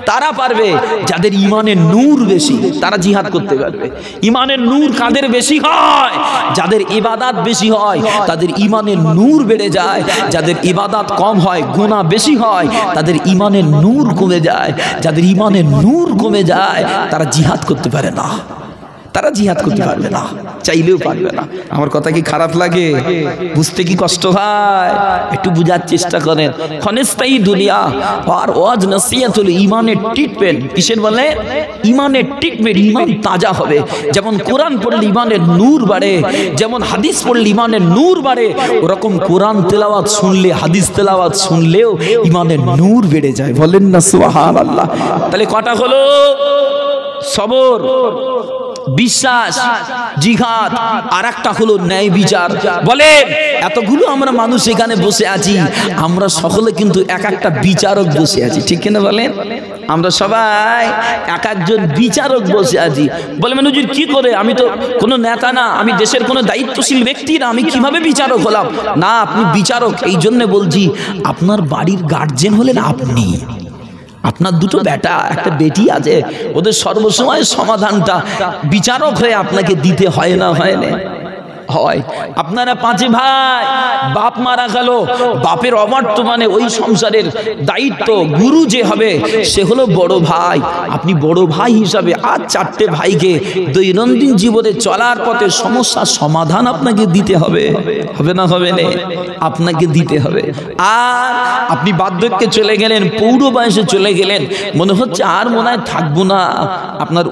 তারা পারবে যাদের ইমানের নূর বেশি, তারা জিহাদ করতে পারবে। ইমানের নূর কাদের বেশি হয়? যাদের ইবাদত বেশি হয় তাদের ইমানের নূর বেড়ে যায়। যাদের ইবাদত কম হয়, গুনাহ বেশি হয়, তাদের ইমানের নূর কমে যায়। যাদের ইমানের নূর কমে যায় তারা জিহাদ করতে পারে না। তারা জিহাদ করতে পারবে না, চাইলেও পারবে না। আমার কথা কি খারাপ লাগে? বুঝতে কি কষ্ট হয়? একটু বুঝার চেষ্টা করেন। ক্ষণস্থায়ী দুনিয়া আর ওয়াজ নসিহতুল ঈমানের ট্রিটমেন্ট। কিসের বলে? ঈমানের ট্রিটমেন্ট। ঈমান তাজা হবে। যেমন কোরআন পড়লে ঈমানের নূর বাড়ে, যেমন হাদিস পড়লে ঈমানের নূর বাড়ে, ওরকম কোরআন তেলাওয়াত শুনলে, হাদিস তেলাওয়াত শুনলেও ঈমানের নূর বেড়ে যায়। বলেন না সুবহানাল্লাহ। তাহলে কটা হলো? সবর, বিশ্বাস, জিহাদ, আর একটা হলো ন্যায় বিচার। বলেন এতগুলো আমরা মানুষ এখানে বসে আছি, আমরা সকলে কিন্তু এক একটা বিচারক বসে আছি, ঠিক কিনা বলেন? আমরা সবাই এক একজন বিচারক বসে আছি। বলে হুজুর কি করে? আমি তো কোনো নেতা না, আমি দেশের কোনো দায়িত্বশীল ব্যক্তি না, আমি কিভাবে বিচারক হলাম? না, আপনি বিচারক এই জন্য বলছি, আপনার বাড়ির গার্জেন হলেন আপনি। আপনার দুটো বেটা, একটা বেটি আছে, ওদের সর্বসময় সমাধানটা বিচারক হয়ে আপনাকে দিতে হয় না? হয় না? হয়। আপনারা 5 ভাই, বাপ মারা গেল, বাপের অবর্তমানে ওই সংসারের দায়িত্ব গুরু যে হবে সে হলো বড় ভাই। আপনি বড় ভাই হিসাবে আর 4টে ভাইকে দৈনন্দিন জীবনে চলার পথে সমস্যার সমাধান আপনাকে দিতে হবে। হবে না? হবে না? আপনাকে দিতে হবে। আর আপনি বার্ধক্যে চলে গেলেন, পৌর বয়সে চলে গেলেন, মনে হচ্ছে আর মনে হয় থাকবো না। আপনার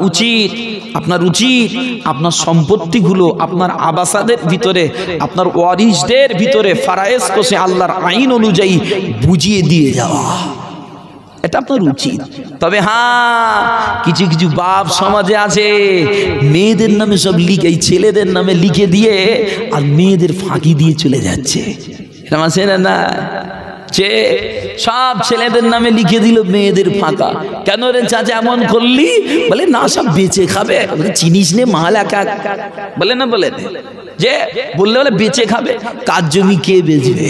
উচিত আপনার সম্পত্তিগুলো আপনার আবাসাদের ভিতরে, আপনার ওয়ারিসদের ভিতরে ফারায়েজ কোষে আল্লাহর আইন অনুযায়ী বুঝিয়ে দিয়ে যাওয়া, এটা আপনার উচিত। তবে হ্যাঁ, কিছু কিছু বাপ সমাজে আছে, মেয়েদের নামে সব লিখে, ছেলেদের নামে লিখে দিয়ে আর মেয়েদের ফাঁকি দিয়ে চলে যাচ্ছে। এটা আছে না? না, যে সব ছেলেদের নামে লিখে দিল, মেয়েদের ফাঁকা। কেন রে চাচা এমন করলি? বলে না, সব বেচে খাবে। চিনিস নে মাল একা, বলে না? বলে যে বললে বলে বেচে খাবে। কাজ জমি কে বেচবে?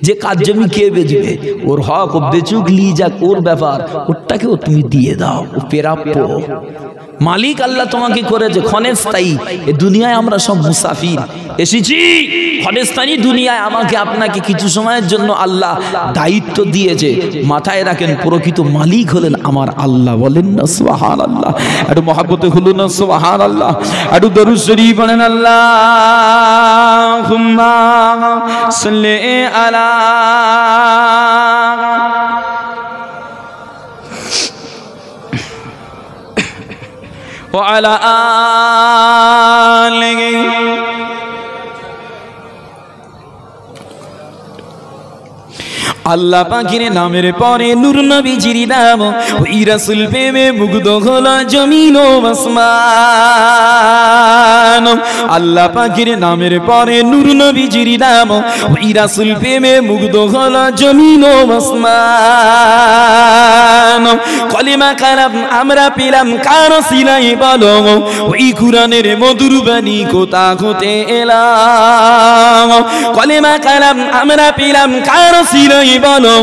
যে কাজ জমি কে বেচবে? ওর হক ও বেচুক, নিয়ে যাক, ওর ব্যাপার, ওরটাকে ও তুমি দিয়ে দাও, ও প্রাপ্য। মালিক আল্লাহ তোমাকে করেছে ক্ষণস্থায়ী। এ দুনিয়ায় আমরা সব মুসাফির এসেছি, ক্ষণস্থায়ী দুনিয়ায় আমাকে আপনাকে কিছু সময়ের জন্য আল্লাহ দায়িত্ব দিয়েছে। মাথায় রাখেন, প্রকৃত মালিক হলেন আমার আল্লাহ। বলেন না সুবহানাল্লাহ। একটু মহব্বতে হলো না সুবহানাল্লাহ। একটু দরুদ শরীফ পড়েন, আল্লাহুম্মা সাল্লি আলা وعلى آله আল্লাহ পাকের নামের পরে নূর নবীজির নাম, ওই রাসূল প্রেমে মুগ্ধ হলো জমিন ও আসমান। আল্লাহ পাকের নামের পরে নূর নবীজির নাম, ওই রাসূল প্রেমে মুগ্ধ হলো জমিন ও আসমান। কলিমা কালাম আমরা পেলাম কার সিলাই বলো, ওই কুরআনের মধুর বাণী কোথা হতে এলাম। কলিমা কালাম আমরা পেলাম কার সিলাই বলো,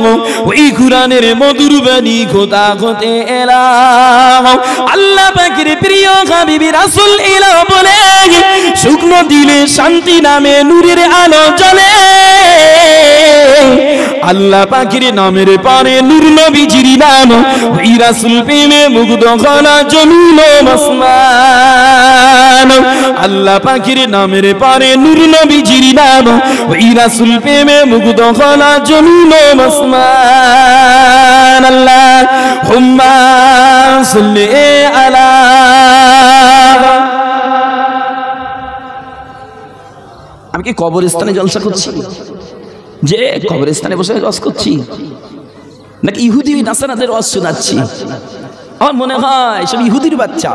ওই কুরআনের মধুর বাণী কোথা হতে এলাম। আল্লাহ পাকের প্রিয় হাবিব রাসূল এলো বলে, শুকনো দিলে শান্তি নামে নূরের আলো জ্বলে। আল্লাহ পাকের নামের পরে নূর নবীজির নাম, ওই রাসূল প্রেমে মুগ্ধ হলো জমিন ও আসমান। আল্লাহ পাকের নামের পরে নূর নবীজির নাম, ওই রাসূল প্রেমে মুগ্ধ হলো জমিন ও আসমান। আল্লাহুম্মা সাল্লি আলা। আমি কি কবরস্থানে জলসা করছি, যে কবরস্থানে বসে ওয়াজ করছি, নাকি ইহুদি নাসারাদের ওয়াজ শোনাচ্ছি? আমার মনে হয় সব ইহুদির বাচ্চা।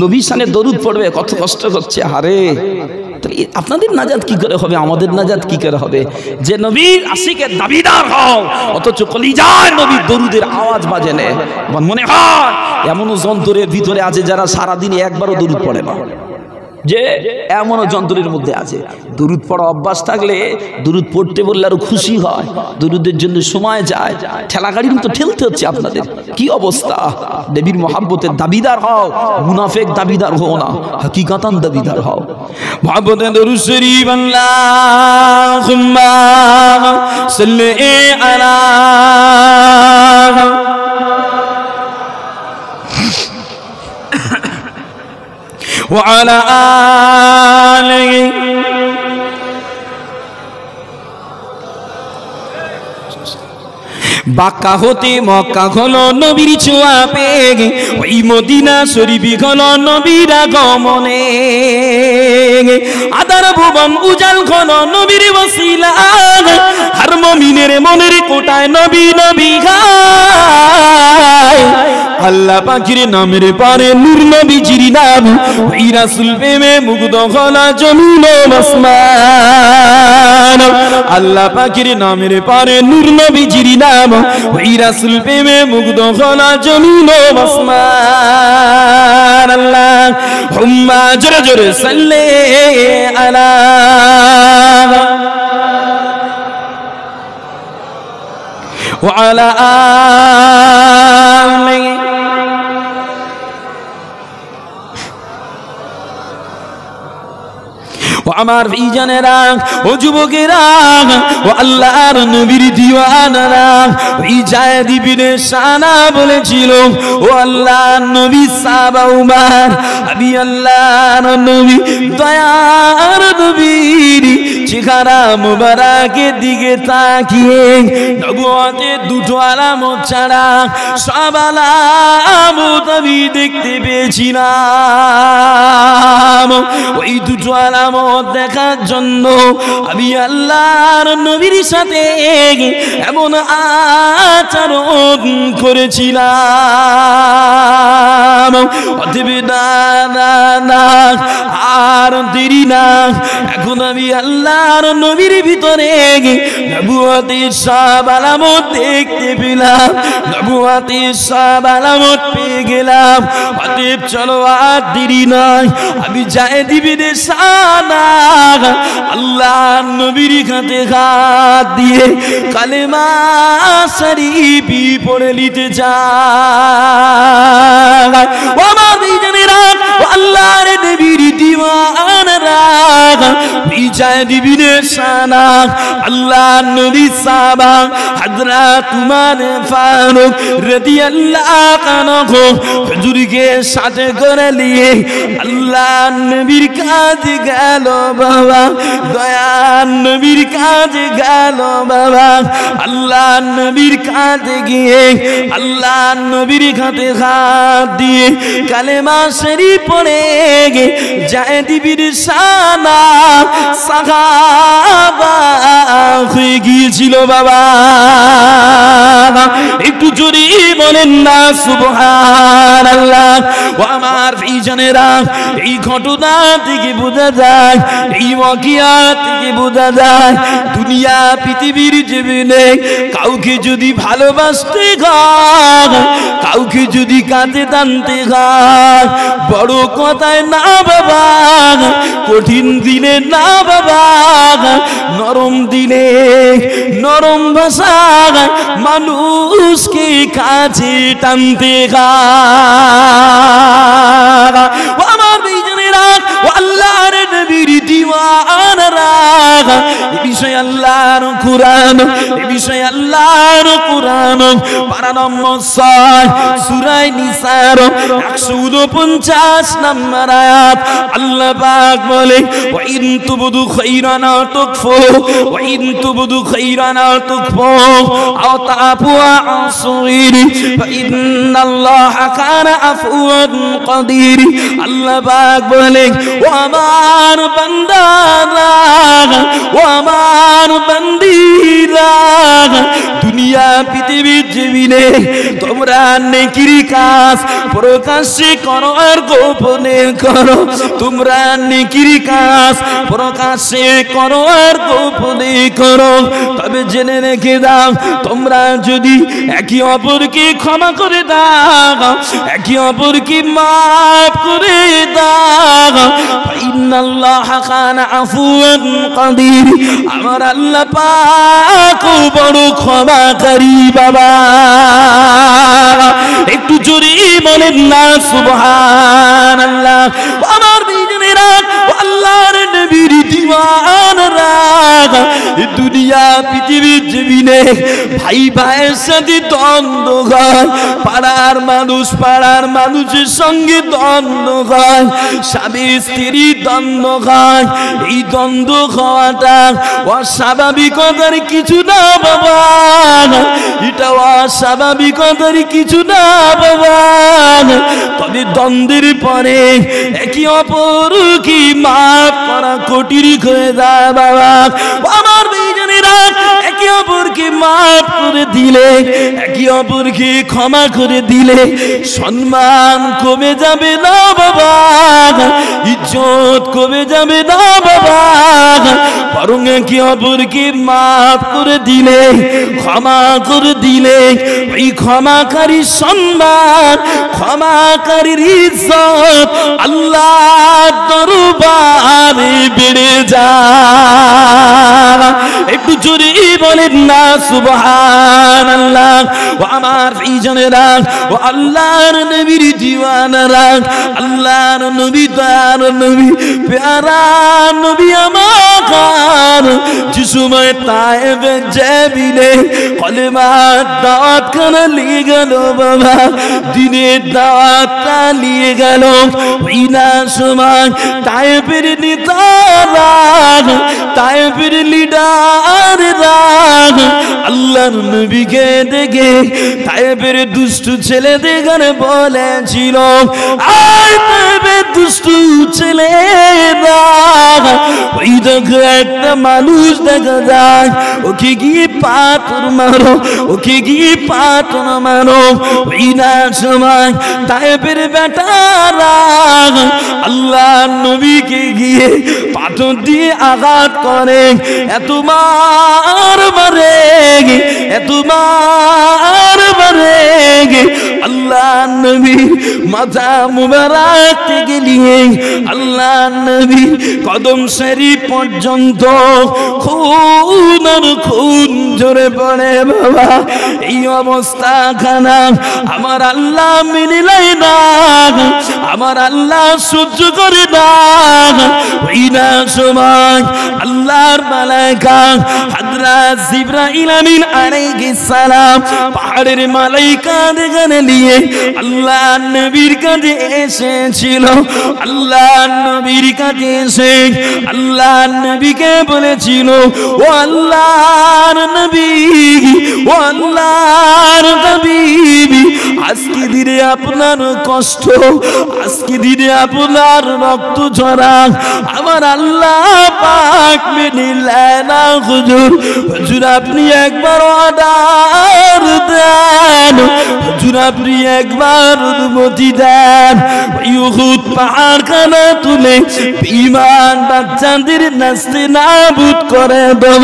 নবীর শানে দরুদ পড়বে, কত কষ্ট করছে। হারে, আপনাদের নাজাত কি করে হবে? আমাদের নাজাত কি করে হবে? যে নবীর আশিকের দাবিদার হও, অথচ কলিজায় নবীর দরুদের আওয়াজ বাজে না। আমার মনে হয় এমনও যন্ত্রের ভিতরে আছে যারা সারাদিনে একবারও দরুদ পড়ে না। যে এমনও যন্ত্রের মধ্যে আছে, দরুদ পড়া অভ্যাস থাকলে দরুদ পড়তে বললে আরো খুশি হয়, দরুদের জন্য সময় যায়। ঠেলা গাড়ির মতো ঠেলতে হচ্ছে আপনাদের। কি অবস্থা! নবীর মহাব্বতের দাবিদার হও, মুনাফিক দাবিদার হও না, হাকিকাতান দাবিদার হও। মহাব্বতের দরুদ শরীফ আল্লাহুম্মা সাল্লি আলা। ওয়া আলা আলিহি বাক্কা হতে মক্কা হলো নবীর ছোঁয়া পেয়ে, ওই মদিনা শরীফ হলো নবীর আগমনে, আদার ভুবন উজাল হলো নবীর ওসিলা, হর মুমিনের মনের কোটায় নবী নবী গায়। আল্লাহ পাকের নামের পরে নূর নবীজির নাম, ওই রাসূল প্রেমে মুগ্ধ হলো জমিন ও আসমান। আল্লাহ পাকের নামের পরে নূর নবীজির নাম, ওই রাসূল প্রেমে মুগ্ধ হলো জমিন ও আসমান। আল্লাহুম্মা জোরে জোরে সাল্লি আলা ওয়া আলা আলিহি ও আমার ভাইজানেরা, ও যুবকেরা, ও আল্লাহর নবীর দিওয়ানারা, ওই যায়েদ ইবনে সানা বলেছিল, ও আল্লাহর নবী সাহাবা উমর, আমি আল্লাহর নবী দয়ার নবীর চেহারা মুবারকের দিকে তাকিয়ে নবুয়তের দুটো আলামত ছাড়া সব আলামত আমি দেখতে পেয়েছিলাম। ওই দুটো আলামত দেখার জন্য আমি আল্লাহর নবীর সাথে এমন আচরণ করেছিলাম। অতএব না না না আর দেরি না, এখন আমি আল্লাহর নবীর ভিতরে নবুয়তের সব আলামত দেখতে পেলাম, নবুয়তের সব আলামত পেয়ে গেলাম। অতএব চলো আর দেরি নয়, আমি যায়েদ ইবনে সানা আল্লাহর নবীর হাতে হাত দিয়ে কালেমা শরীফ পড়ে নিতে চাই। ও আমার ভাইজানেরা, ও আল্লাহর নবীর দিওয়ানারা, যায়েদ ইবনে সানা আল্লাহর নবীর সাহাবা হযরত উমর ফারুক রাদিয়াল্লাহু আনহু হুজুরকে সাথে করে নিয়ে আল্লাহর নবীর কাছে গেল বাবা, দয়ার নবীর কাছে গেল বাবা। আল্লাহর নবীর কাছে গিয়ে আল্লাহর নবীর হাতে হাত দিয়ে কালেমা শরীফ পড়ে যায়েদ ইবনে সানা সাহাবা হয়ে গিয়েছিল বাবা। একটু জোরে বলেন না সুবহানাল্লাহ। ও আমার ভাইজানেরা, এই ঘটনা থেকে বোঝা যায়, এই ওয়াকিয়া থেকে বোঝা যায়, দুনিয়া পৃথিবীর জীবনে কাউকে যদি ভালোবাসতে হয়, কাউকে যদি কাঁধে টানতে হয়, বড় কথায় না বাবা, কঠিন দিনে না বাবা, নরম দিনে নরম ভাষা মানুষকে কাছে টানতে হয়। আমার ভাইজানেরা, ও আল্লাহর নবীর দিওয়ানারা, এই বিষয়ে আল্লাহর কুরআন, এই বিষয়ে আল্লাহর কুরআন পারা নম্বর 6 সূরা নিসার 149 নম্বর আয়াত আল্লাহ পাক বলে, ওয়া ইন তুবদু খাইরান আও তুকফু, ওয়া ইন তুবদু খাইরান আও তুকফু আও তাফু আন সুগীরি ফা ইন্নাল্লাহা কানা আফওয়ান কাদির। আল্লাহ পাক বলে, ও আমার বান্দারা, ও আমার বান্দীরা, দুনিয়া পৃথিবীর জমিনে তোমরা নেকির কাজ প্রকাশ্যে করো আর গোপনে করো, তোমরা নেকির কাজ প্রকাশ্যে করো আর গোপনে করো। তবে জেনে রেখে দাও, তোমরা যদি একে অপরকে ক্ষমা করে দাও, একে অপরকে মাফ করে দাও, ইন্নাল্লাহা কানা আফওয়ান কাদির, আমার আল্লাহ পাক বড় ক্ষমাকারী বাবা। একটু জোরে বলেন না সুবহানাল্লাহ। আমার ভাইজানেরা, আল্লাহর নবীর দিওয়ানারা, দুনিয়া পৃথিবীর জমিনে ভাই ভাইয়ের সাথে দ্বন্দ্ব হয়, পাড়ার মানুষের সঙ্গে দ্বন্দ্ব হয়, স্বামী স্ত্রী দ্বন্দ্ব হয়। এই দ্বন্দ্ব হওয়াটা অস্বাভাবিকতার কিছু না বাবা, এটা অস্বাভাবিকতার কিছু না বাবা। তবে দ্বন্দ্বের পরে একে অপরকে মাফ করা কঠিন হয়ে যায় বাবা। আমার ভাইজানেরা, একে অপরকে মাফ করে দিলে, একে অপরকে ক্ষমা করে দিলে সম্মান কমে যাবে না বাবা, ইজ্জত কমে যাবে না বাবা। বরং একে অপরকে মাফ করে দিলে, ক্ষমা করে দিলে ওই ক্ষমাকারী সম্মান, ক্ষমাকারীর ইজ্জত আল্লাহর দরবারে বেড়ে যায়। একটু জোরে বলেন না সুবহানাল্লাহ। ও আমার ভাইজানেরা, ও আল্লাহর নবীর দিওয়ানারা, আল্লাহর নবী দয়ার নবী প্যারা নবী আমার যে সময় তায়েবে জাবিলে কলেমার দাওয়াত খানা নিয়ে গেল বাবা, দিনের দাওয়াতটা নিয়ে গেল। ওই না সময় তায়েবের নেতারা, তায়েবের লিডাররা আল্লাহর নবীকে দেখে তায়েবের দুষ্টু ছেলেদের গানে বলেছিল, আয় তায়েবের দুষ্টু ছেলেরা, ওই দেখো একটা মানুষ দেখা যায়, ওকে গিয়ে পাথর মারো, ওকে গিয়ে পাথর মারো। ওই না সময় তায়েবের বেটারা আল্লাহ নবীকে গিয়ে পাথর দিয়ে আঘাত করে, এত মার মারে, এত মার মারে, আল্লাহ নবী মাথা মুবারক থেকে নিয়ে আল্লাহ নবী কদম শরীফ পর্যন্ত খুন আর খুন ঝরে পড়ে বাবা। এই অবস্থা খানা আমার আল্লাহ মেনে নেয় না, আমার আল্লাহ সহ্য করে না। ওই না সময় আল্লাহর মালায়েকা হযরত জিবরাইল আমিন আলাইহিস সালাম পাহাড়ের মালায়েকা দেখে নিয়ে আল্লাহ নবীর কাছে এসেছিল। আল্লাহ নবীর কাছে এসে আল্লাহ নবীকে বলেছিল, ও আল্লাহর নবী, ও আল্লাহর নবী, আজকে দিনে আপনার কষ্ট, আজকে দিনে আপনার রক্ত ঝরা আমার আল্লাহ পাক মেনে নেয় না হুজুর। হুজুর আপনি একবার অর্ডার দেন, হুজুর আপনি একবার অনুমতি দেন, উহুদ পাহাড় খানা তুলে বিমান বাচ্চাদের নাস্তে নাবুদ করে দেব,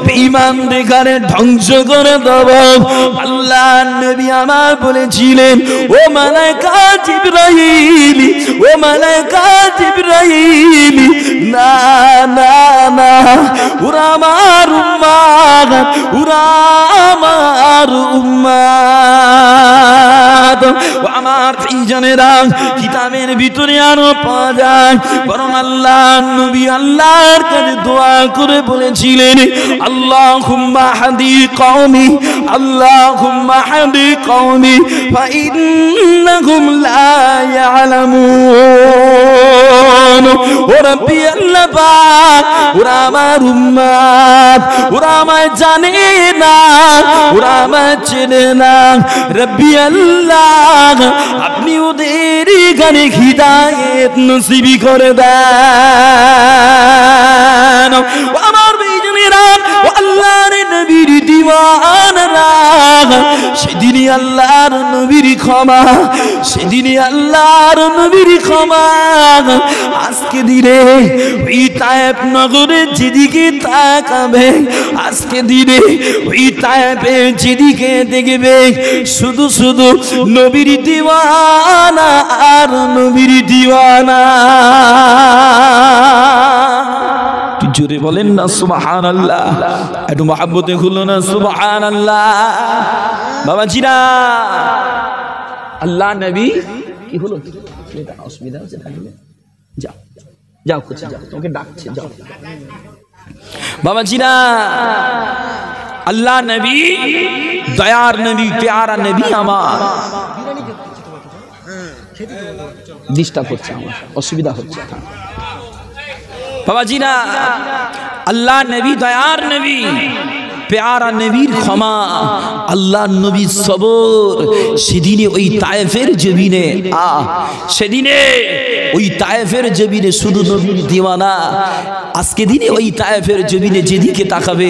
বিমান দেখারে ধ্বংস করে দেব। আল্লাহ নবী আমার বলেছিলেন, ও মালায়েকা জিবরাইল, ও মালায়েকা জিবরাইল, না না না, ওরা আমার উম্মাত, ওরা আমার উম্মাত। আমার ভাইজানেরা, কিতাবের ভিতরে আরো পাওয়া যায়, বরং আল্লাহ নবী আল্লাহর কাছে দোয়া করে বলেছিলেন, আল্লাহুম্মা হাদি কওমি, আল্লাহুম্মা হাদি কওমি ফাইন্নাহুম লা ইয়ালামুন। ও রব্বি আল্লাহ পাক, ওরা আমার উম্মত, ওরা আমায় জানে না, ওরা আমায় চেনে না। রব্বি আল্লাহ আপনি ওদের গানে হিদায়াত নসিব করে দেন। আমার ভাইজানেরা, ও আল্লাহর নবীর দিওয়ানারা, সেদিনই আল্লাহর নবীর ক্ষমা, সেদিনই আল্লাহর নবীর ক্ষমা। আজকে দিনে ওই তায়েব নগরে যেদিকে তাকাবে, আজকে দিনে ওই তায়েবে যেদিকে দেখবে শুধু শুধু নবীর দিওয়ানা আর নবীর দিওয়ানা। জোরে বলেন না সুবহানাল্লাহ, একটু মহব্বতে খুললো না সুবহানাল্লাহ। বাবাজিরা, আল্লাহ নবী কি হলো, অসুবিধা হচ্ছে থাকলে যাও, যাও যাও, তোমাকে ডাকছে, যাও বাবাজিরা, আল্লাহ নবী, দয়ার নবী, প্যারা নবী আমার। ডিস্টার্ব হচ্ছে, আমার অসুবিধা হচ্ছে। বাবাজিরা, আল্লাহ নবী, দয়ার নবী, প্যারা নবীর ক্ষমা, আল্লাহ নবীর সবর। সেদিনে ওই তায়েফের জমিনে, সেদিনে ওই তায়েফের জমিনে শুধু নবীর দিওয়ানা। আজকে দিনে ওই তায়েফের জমিনে যেদিকে তাকাবে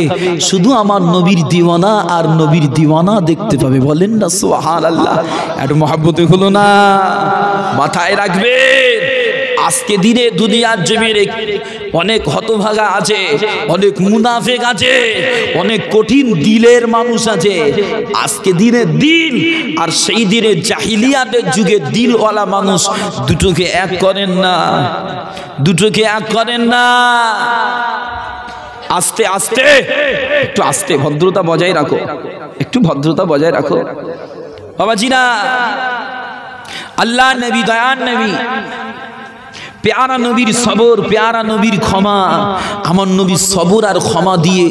শুধু আমার নবীর দিওয়ানা আর নবীর দিওয়ানা দেখতে পাবে। বলেন না সুবহানাল্লাহ। একটু মহব্বতে হলো না, মাথায় রাখবে। আজকে দিনে দুনিয়ার জমিনে অনেক হতভাগা আছে, অনেক মুনাফিক আছে, অনেক কঠিন দিলের মানুষ আছে। আজকে দিনের দিল আর সেই দিনে জাহিলিয়াতের যুগে দিলওয়ালা মানুষ দুটোকে এক করেন না, দুটোকে এক করেন না। আস্তে আস্তে, একটু আস্তে, ভদ্রতা বজায় রাখো, একটু ভদ্রতা বজায় রাখো। বাবাজিরা, আল্লাহ নবী, দয়ার নবী, প্যারা নবীর সবর, প্যারা নবীর ক্ষমা। আমার নবীর সবর আর ক্ষমা দিয়ে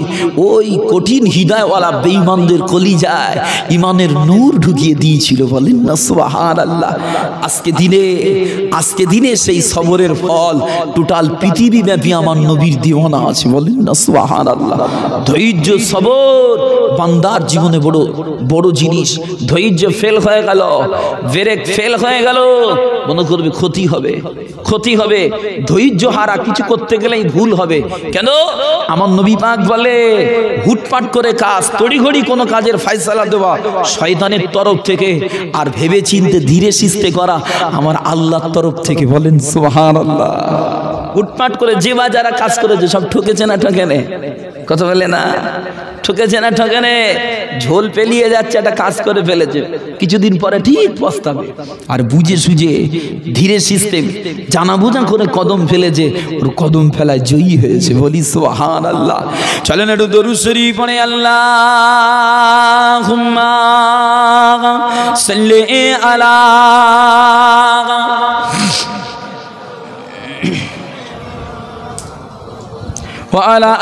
ওই কঠিন হৃদয়ওয়ালা বেঈমানদের কলিজায় ইমানের নূর ঢুকিয়ে দিয়েছিল। বলেন না সুবহানাল্লাহ। আজকে দিনে সেই সবরের ফল টোটাল পৃথিবী ব্যাপী আমার নবীর দিওয়ানা আছে। বলেন না সুবহানাল্লাহ। ধৈর্য, সবর বান্দার জীবনে বড় বড় জিনিস। ধৈর্য ফেল হয়ে গেল, ব্রেক ফেল হয়ে গেল, মনে করবে ক্ষতি হবে, ক্ষতি হবে। ধৈর্য হারা কিছু করতে গেলেই ভুল হবে। কেন? আমার নবী পাক বলে, হুটপাট করে কাজ, তড়িঘড়ি কোনো কাজের ফয়সালা দেওয়া শয়তানের তরফ থেকে, আর ভেবে চিন্তে ধীরে সুস্থে করা আমার আল্লাহর তরফ থেকে। বলেন সুবহানাল্লাহ। হুটপাট করে যে বা যারা কাজ করেছে সব ঠকেছে না ঠকেনে? কথা বলে না, ঠকেছে না ঠকেনে? ঝোল পেলিয়ে যাচ্ছে, একটা কাজ করে ফেলেছে, কিছুদিন পরে ঠিক পস্তাবে। আর বুঝে সুঝে ধীরে সুস্থে জানা বোঝা করে কদম ফেলেছে, ওর কদম ফেলায় জয়ী হয়েছে। বলি সুবহানাল্লাহ। চলেন একটু দরুদ শরীফ পড়ে। আল্লাহুম্মা সাল্লি আলা ওয়া আলা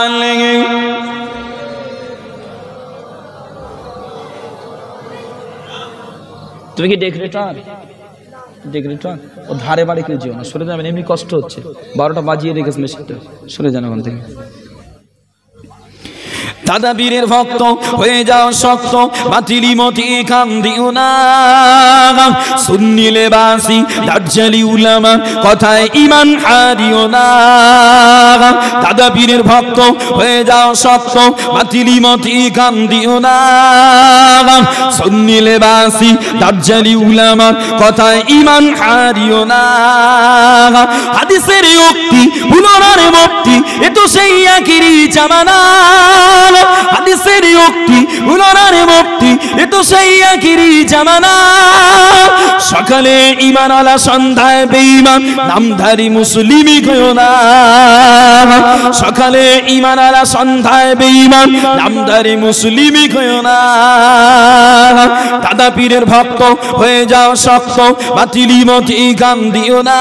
আলিহি। তুমি কি ডেকরেটর? ডেকরেটর ও ধারে বাড়ি কেউ যেও না, সরে যাবেন, এমনি কষ্ট হচ্ছে। 12টা বাজিয়ে রেখেছে মেশিনটা, সরে যান ওখান থেকে। দাদা বীরের ভক্ত হয়ে যাও শক্ত, বাতিলি মতি কান দিও না। সুন্নি লেবাসি দাজ্জালি উলামা কথায় ঈমান হারিও না। দাদা বীরের ভক্ত হয়ে যাও শক্ত, বাতিলি মতি কান দিও না। সুন্নি লেবাসি দাজ্জালি উলামা কথায় ঈমান হারিও না। হাদিসের উক্তি পুনরার মুক্তি, এ তো সেই একই জামানা। হাদিসের উক্তি পুনরার মুক্তি, এ তো সেই একই জামানা। সকালে ঈমান আলা, সন্ধ্যায় বেঈমান, নামধারী মুসলিমই কইও না। সকালে ঈমান আলা, সন্ধ্যায় বেঈমান, নামধারী মুসলিমই কইও না। দাদা পীরের ভক্ত হয়ে যাও শক্ত, বাতিলি মতি গান দিও না।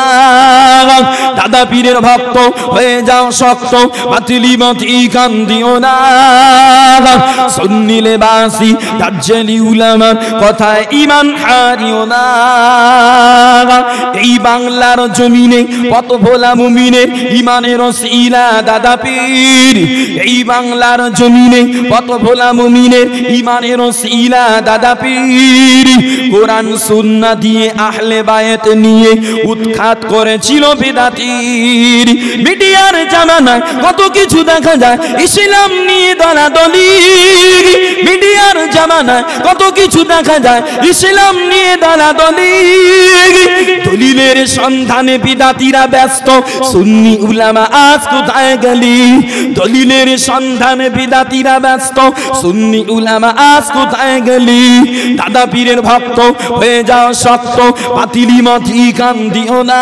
দাদা পীরের ভক্ত হয়ে যাও শক্ত, বাতিলি মতি গান দিও না। সুন্নি লেবাসি দাজ্জালি উলামার কথায় ঈমান হারিও না। এই বাংলার জমিনে কত ভোলা মুমিনে ঈমানের ওসিলা দাদা পীর। এই বাংলার জমিনে কত ভোলা মুমিনে ঈমানের ওসিলা দাদা পীর। কোরআন সুন্নাহ দিয়ে আহলে বায়াত নিয়ে উৎখাত করেছিল বিদাতির। মিডিয়ার জামানায় কত কিছু দেখা যায়, ইসলাম নিয়ে দলাদলি। মিডিয়ার জামানায় কত কিছু দেখা যায়, ইসলাম নিয়ে দলাদলি। দলিলের সন্ধানে বিদাতিরা ব্যস্ত, সুন্নি উলামা আজ কোথায় গেলি? দলিলের সন্ধানে বিদাতিরা ব্যস্ত, সুন্নি উলামা আজ কোথায় গেলি? দাদা পীরের ভক্ত হয়ে যাও শক্ত, বাতিলি মতি কান দিও না।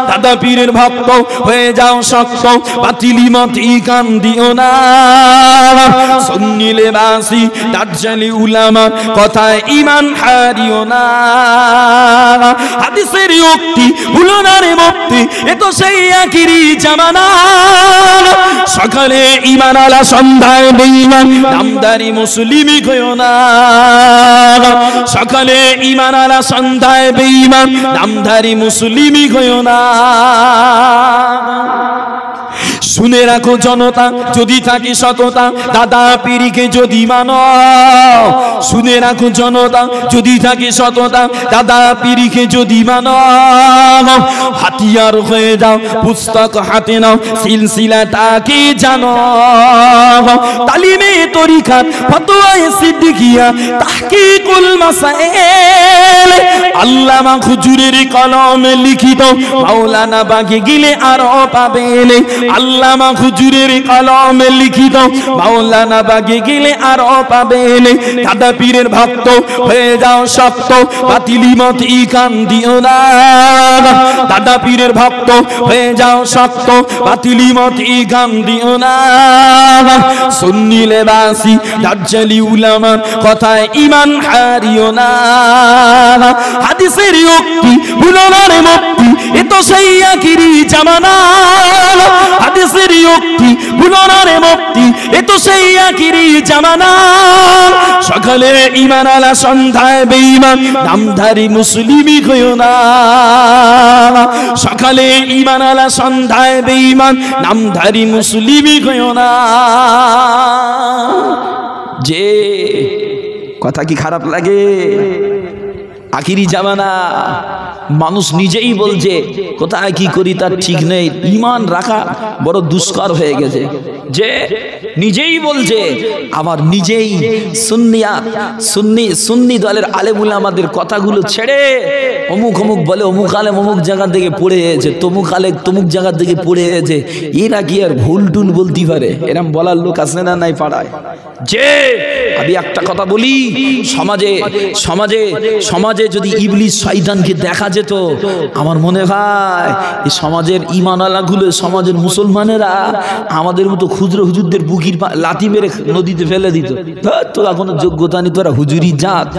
দাদা পীরের ভক্ত হয়ে যাও শক্ত, বাতিলি মতি কান দিও না। সুন্নি লেবাসি দাজ্জালি উলামা কথায় ঈমান হারিও না হাদিসের উক্তি ভুলো না রে মুক্তি এ তো সেই আখিরি জামানা সকালে ঈমান আলা সন্ধ্যায় বেঈমান নামধারী মুসলিমই কইও না সকালে ঈমান আলা সন্ধ্যায় বেঈমান নামধারী মুসলিমই কইও না শুনে রাখো জনতা যদি থাকে সততা দাদা পীরকে যদি মানো শুনে রাখো জনতা যদি থাকে সততা দাদা পীরকে যদি মানো হাতিয়ার হয়ে যাও পুস্তক হাতে নাও সিলসিলা তাকে জানো তালিমে তরিকাত ফতোয়ায়ে সিদ্দিকিয়া তাহকিকুল মাসাইল আল্লামা হুজুরের কলমে লিখিত মাওলানা বাগে গেলে আরো পাবেন আল্লামা হুজুরের কলমে লিখিত মাওলানা বাগে গেলে আরো পাবেন দাদা পীরের ভক্ত হয়ে যাও শক্ত বাতিলি মত ইকান দিও না দাদা পীরের ভক্ত হয়ে যাও শক্ত বাতিলি মত ইকান দিও না সুন্নি লেবাসী দাজ্জালি উলামার কথায় ঈমান হারিও না হাদিসের উক্তি ভুলো না রে মুক্তি এ তো সেই আখিরি জামানা হাদিসের উক্তি ভুলো না রে মুক্তি এ তো সেই আখিরি জামানা সকালে ঈমান আলা সন্ধ্যায় বেঈমান নামধারী মুসলিমই কইও না সকালে ঈমান আলা সন্ধ্যায় বেঈমান নামধারী মুসলিমই কইও না যে কথা কি খারাপ লাগে আখিরি জামানা মানুষ নিজেই বলছে কোথায় কি করি তার ঠিক নেই ঈমান রাখা বড় দুষ্কর হয়ে গেছে যে নিজেই বলছে আবার নিজেই সুন্নি দলের আলেম উলামাদের কথাগুলো ছেড়ে অমুক অমুক বলে অমুক আলেম অমুক জায়গা থেকে পড়ে গেছে তমুক আলেম তমুক জায়গা থেকে পড়ে গেছে এরা কি আর ভুল টুল বলতে পারে এরম বলার লোক আছে না নাই পাড়ায় যে আমি একটা কথা বলি সমাজে সমাজে সমাজে যদি ইবলিস শয়তানকে দেখা যেত আমার মনে হয় এই সমাজের ঈমানওয়ালাগুলো সমাজের মুসলমানেরা আমাদের মতো ক্ষুদ্র হুজুরদের বুকির লাথি মেরে নদীতে ফেলে দিত তোরা কোনো যোগ্যতা নেই তোরা হুজুরি জাত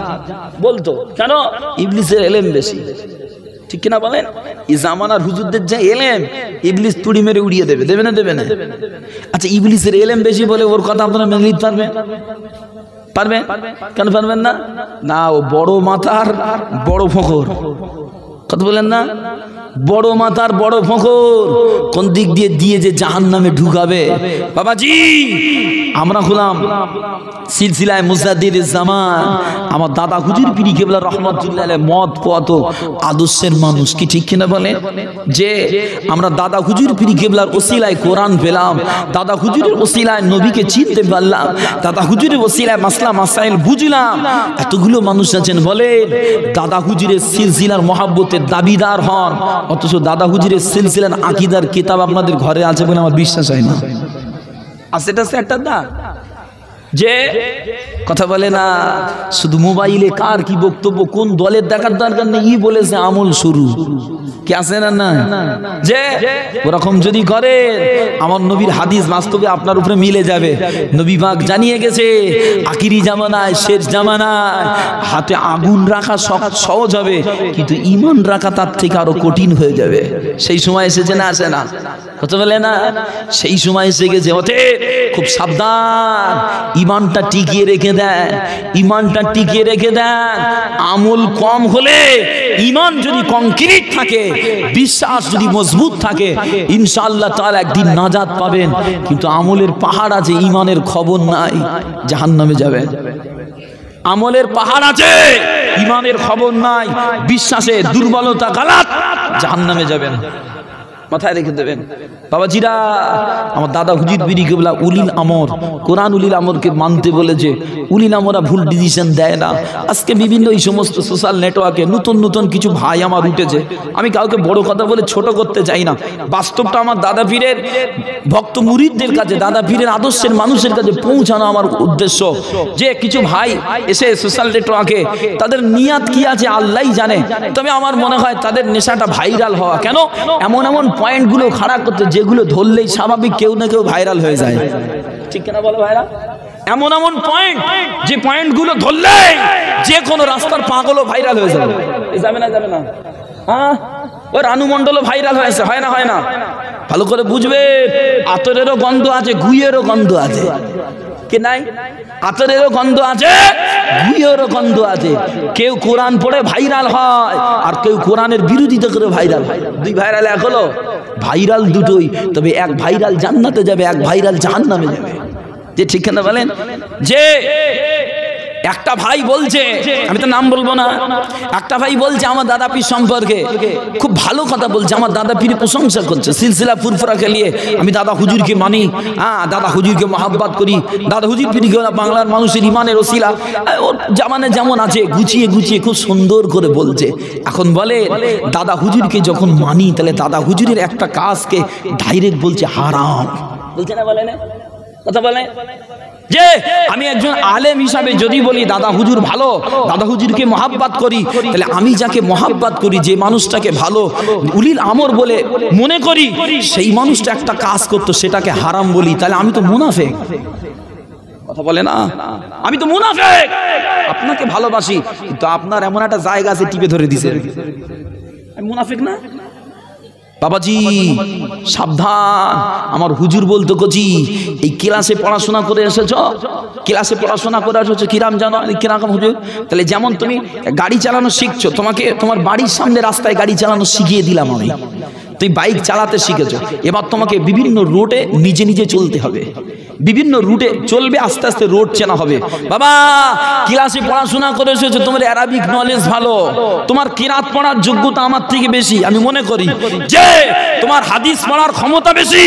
বলতো কেন ইবলিসের এলেম বেশি ঠিক কিনা বলেন এই জামানার হুজুরদের যা এলেম ইবলিস তুড়ি মেরে উড়িয়ে দেবে দেবে না দেবে না আচ্ছা ইবলিসের এলেম বেশি বলে ওর কথা আপনারা মেনে নিতে পারবেন পারবেন কেন পারবেন না না ও বড় মাথার বড় ফখর কথা বলেন না বড় মাথার বড় ফখর কোন দিক দিয়ে দিয়ে যে জাহান্নামে ঢুকাবে বাবাজি আমরা হলাম সিলসিলায় মুজাদ্দিদুজ জামান আমার দাদা হুজুর পীর কেবলা রহমাতুল্লাহ আলাইহি মত পথ আদর্শের মানুষ কি ঠিক কিনা বলে যে আমরা দাদা হুজুর পীর কেবলার ওসিলায় কোরআন পেলাম দাদা হুজুরের ওসিলায় নবীকে চিনতে পারলাম দাদা হুজুরের ওসিলায় মাসলা মাসাইল বুঝলাম এতগুলো মানুষ আছেন বলেন দাদা হুজুরের সিলসিলার মহব্বতের দাবিদার হন অথচ দাদা হুজুরের সিলসিলার আকীদার কিতাব আপনাদের ঘরে আছে বলে আমার বিশ্বাস হয় না আছে এটা একটা দা যে কথা বলে না শুধু মোবাইলে কার কি বক্তব্য কোন দলের দেখার দরকার নেই ই বলেছে আমল শুরু কি আছে না না যে ওরকম যদি করে আমার নবীর হাদিস বাস্তবে আপনার উপরে মিলে যাবে নবী পাক জানিয়ে গেছে আখিরি জামানায় শেষ জামানায় হাতে আগুন রাখা সহজ হবে কিন্তু ঈমান রাখা তার থেকে আরো কঠিন হয়ে যাবে সেই সময় এসেছে না আসে না কথা বলে না সেই সময় এসে গেছে ওতে খুব সাবধান ঈমানটা টিকিয়ে রেখে দেন ঈমানটা টিকিয়ে রেখে দেন আমল কম হলে ঈমান যদি কংক্রিট থাকে বিশ্বাস যদি মজবুত থাকে ইনশাআল্লাহ তাআলা একদিন নাজাত পাবেন কিন্তু আমলের পাহাড় আছে ঈমানের খবর নাই জাহান্নামে যাবেন আমলের পাহাড় আছে ঈমানের খবর নাই বিশ্বাসে দুর্বলতা গালাত জাহান্নামে যাবেন মাথায় রেখে দেবেন বাবাজিরা আমার দাদা হুজুর পীর কেবলা উলিল আমর কোরআন উলিল আমরকে মানতে বলেছে উলিল আমরা ভুল ডিসিশন দেয় না আজকে বিভিন্ন এই সমস্ত সোশ্যাল নেটওয়ার্কে নতুন নতুন কিছু ভাই আমার উঠেছে আমি কাউকে বড় কথা বলে ছোট করতে চাই না বাস্তবটা আমার দাদা পীরের ভক্ত মুরিদদের কাছে দাদা পীরের আদর্শের মানুষের কাছে পৌঁছানো আমার উদ্দেশ্য যে কিছু ভাই এসে সোশ্যাল নেটওয়ার্কে তাদের নিয়াত কি আছে আল্লাহই জানে তবে আমার মনে হয় তাদের নেশাটা ভাইরাল হওয়া কেন এমন এমন পয়েন্টগুলো খাড়া করতে যেগুলো ধরলেই স্বাভাবিক কেউ না কেউ ভাইরাল হয়ে যায় ঠিক কিনা বলো ভাইরা এমন এমন পয়েন্ট, যে পয়েন্টগুলো ধরলে যে কোনো রাস্তার পাগলও ভাইরাল হয়ে যাবে। যাবে না, যাবে না? হ্যাঁ, ওই রানু মণ্ডলও ভাইরাল হয়েছে, হয় না? হয় না? ভালো করে বুঝবে, আতরেরও গন্ধ আছে, গুইয়েরও গন্ধ আছে। কি নাই? আতরেরও গন্ধ আছে, গুইয়েরও গন্ধ আছে। কেউ কোরআন পড়ে ভাইরাল হয়, আর কেউ কোরআনের বিরোধিতা করে ভাইরাল হয়। দুই ভাইরাল এক হলো? ভাইরাল দুটোই, তবে এক ভাইরাল জান্নাতে যাবে, এক ভাইরাল জাহান্নামে যাবে। যে ঠিক না বলেন? যে একটা ভাই বলছে, আমি তো নাম বলবো না, একটা ভাই বলছে আমার দাদা পীর সম্পর্কে খুব ভালো কথা বলছে, আমার দাদা পীর প্রশংসা করছে, সিলসিলা ফুরফুরাকে নিয়ে। আমি দাদা হুজুরকে মানি, হ্যাঁ, দাদা হুজুরকে মহাব্বত করি, দাদা হুজুর পীর বাংলার মানুষের ইমানের ওসিলা। ওর জামানে যেমন আছে গুছিয়ে গুছিয়ে খুব সুন্দর করে বলছে। এখন বলে দাদা হুজুরকে যখন মানি, তাহলে দাদা হুজুরের একটা কাজকে ডাইরেক্ট বলছে হারাম। বলছে না? বলে না? কথা বলে যে আমি একজন আলেম হিসাবে যদি বলি দাদা হুজুর ভালো, দাদা হুজুরকে মহাব্বত করি, তাহলে আমি যাকে মহাব্বত করি, যে মানুষটাকে ভালো উলিল আমর বলে মনে করি, সেই মানুষটা একটা কাজ করতো, সেটাকে হারাম বলি, তাহলে আমি তো মুনাফিক। কথা বলে না? আমি তো মুনাফিক। আপনাকে ভালোবাসি, কিন্তু আপনার এমন একটা জায়গা আছে টিপে ধরে দিছে, আমি মুনাফিক না? বাবাজি সাবধান, আমার হুজুর বলতো কচি, এই ক্লাসে পড়াশোনা করে এসেছ, ক্লাসে পড়াশোনা করে এসেছো কিরাম জানো? কিরকম হুজুর? তাহলে যেমন তুমি গাড়ি চালানো শিখছো, তোমাকে তোমার বাড়ির সামনে রাস্তায় গাড়ি চালানো শিখিয়ে দিলাম আমি, তুমি বাইক চালাতে শিখেছো, এবার তোমাকে বিভিন্ন রোডে নিজে নিজে চলতে হবে, বিভিন্ন রুটে চলবে, আস্তে আস্তে রোড চেনা হবে। বাবা ক্লাসে পড়াশোনা করে এসেছো, তোমার অ্যারাবিক নলেজ ভালো, তোমার কিরাত পড়ার যোগ্যতা আমার থেকে বেশি, আমি মনে করি যে তোমার হাদিস পড়ার ক্ষমতা বেশি,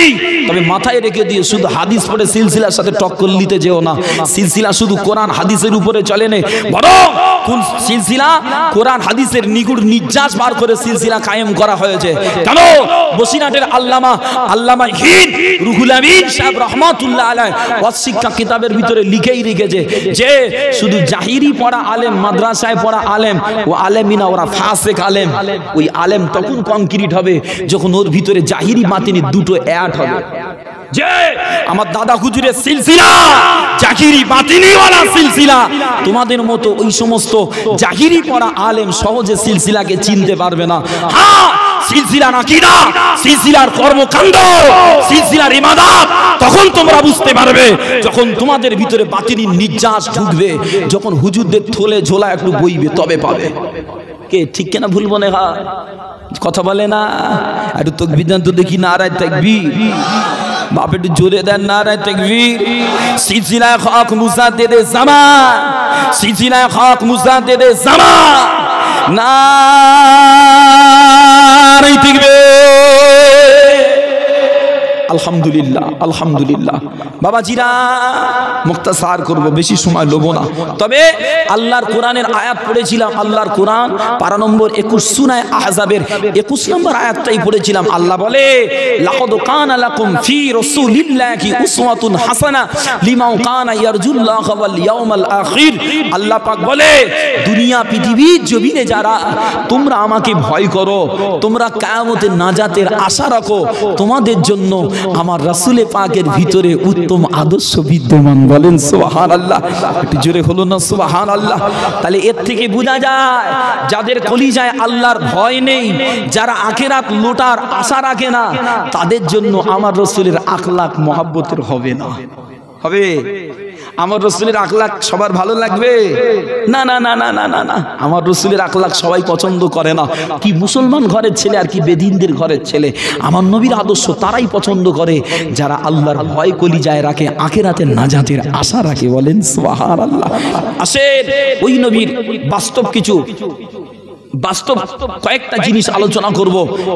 তবে মাথায় রেখে দিয়ে শুধু হাদিস পড়ে সিলসিলার সাথে টক্কর নিতে যেও না। সিলসিলা শুধু কোরআন হাদিসের উপরে চলে না, বরং কোন সিলসিলা কোরআন হাদিসের নিগুড় নির্যাস বার করে সিলসিলা কায়েম করা হয়েছে। কেন? বসিরহাটের আল্লামা হিন্দ রুহুল আমিন সাহেব রহমাতুল্লাহ আলাইহি ওয়াসিকা কিতাবের ভিতরে লিখেই রেখেছে যে শুধু জাহিরি পড়া আলেম, মাদ্রাসায় পড়া আলেম, ও আলেমিনা ওরা ফাসিক আলেম। ওই আলেম তখন কংক্রিট হবে যখন ওর ভিতরে জাহিরি বাতিনি দুটো অ্যাড হবে। যে আমার দাদা হুজুরের সিলসিলা জাহিরি বাতিনি ওয়ালা সিলসিলা, তোমাদের মতো ওই সমস্ত জাহিরি পড়া আলেম সহজে সিলসিলাকে চিনতে পারবে না। হ্যাঁ, সিলসিলার আকীদা, সিলসিলার কর্মকাণ্ড, সিলসিলার ইবাদত তখন তোমরা বুঝতে পারবে যখন তোমাদের ভিতরে বাতিনি নির্যাস ঢুকবে, যখন হুজুরদের থলে ঝোলা একটু বইবে, তবে পাবে। কে ঠিক কেনা ভুল মনে হয়? কথা বলে না? একটু তাকবীর দেন তো দেখি, নারায়ে তাকবীর। বাপ একটু জোরে দেন নারায়ে তাকবীর। সিলসিলায়ে হক মুজাদ্দিদে জামান, সিলসিলায়ে হক মুজাদ্দিদে জামান, নারায়ে তাকবীর। আলহামদুলিল্লাহ, আলহামদুলিল্লাহ। বাবাজিরা মুক্তাসার করব, বেশি সময় লব না। তবে আল্লাহর কোরআনের আয়াত পড়েছিলাম, আল্লাহর কোরআন পারা নম্বর 21 সূরা আহজাবের 21 নম্বর আয়াতটাই পড়েছিলাম। আল্লাহ বলে লাকাদ কানা লাকুম ফি রাসূলিল্লাহি উসওয়াতুন হাসানাহ লিমান কানা ইয়ারজুল্লাহ ওয়াল ইয়াউমাল আখির। আল্লাহ পাক বলে দুনিয়া পৃথিবীর জমিনে যারা তোমরা আমাকে ভয় করো, তোমরা কিয়ামতের নাজাতের আশা রাখো, তোমাদের জন্য আমার রাসূলে পাকের ভিতরে উত্তম আদর্শ বিদ্যমান। বলেন সুবহানাল্লাহ। একটু জোরে হলো না সুবহানাল্লাহ? তাহলে এর থেকে বোঝা যায় যাদের কলিজায় আল্লাহর ভয় নেই, যারা আখিরাত লোটার আশা রাখে না, তাদের জন্য আমার রাসূলের আখলাক মহব্বতের হবে না। হবে? আমার রাসূলের আখলাক সবার ভালো লাগবে? না না না না না না না, আমার রাসূলের আখলাক সবাই পছন্দ করে না। কি মুসলমান ঘরের ছেলে আর কি বেদিনদের ঘরের ছেলে, আমার নবীর আদর্শ তারাই পছন্দ করে যারা আল্লাহর ভয় কলিজায় রাখে, আখিরাতের নাজাতের আশা রাখে। বলেন সুবহানাল্লাহ। আসেন ওই নবীর বাস্তব কিছু বাস্তব কয়েকটা জিনিস আলোচনা করব,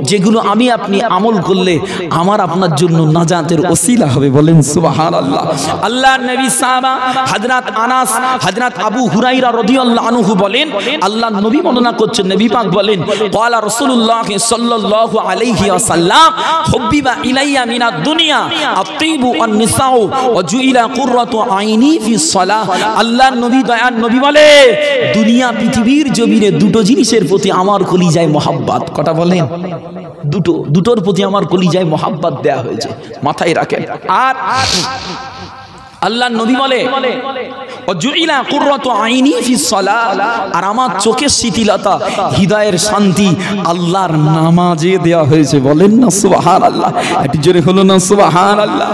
যেগুলো আমি আপনি আমল করলে আমার আপনার জন্য নাজাতের ওসিলা হবে। বলেন সুবহানাল্লাহ। আল্লাহর নবী সাহাবা হযরত আনাস, হযরত আবু হুরায়রা রাদিয়াল্লাহু আনহু বলেন, আল্লাহর নবী বর্ণনা করছেন, নবী পাক বলেন ক্বালা রাসূলুল্লাহ সাল্লাল্লাহু আলাইহি ওয়াসাল্লাম হুব্বিবা ইলাইয়া মিনাদ দুনিয়া আত-তিবু ওয়ান নিসাউ ওয়া জুইলা কুররাতু আইনি ফিস সালাহ। আল্লাহর নবী দয়ার নবী বলে দুনিয়া পৃথিবীর জমিনে দুটো জিনিসের প্রতি আমার কলিজায় মহাব্বত। কথা বলেন? দুটোর প্রতি আমার কলিজায় মহাব্বত দেয়া হয়েছে, মাথায় রাখেন। আর আল্লাহ নবী বলে ওয়াজুইলা কুররাতু আইনি ফিস সালাত, আর আমার চোখের শিথিলতা, হৃদয়ের শান্তি আল্লাহর নামাজে দেওয়া হয়েছে। বলেন না সুবহানাল্লাহ, একটু জোরে হলো না সুবহানাল্লাহ।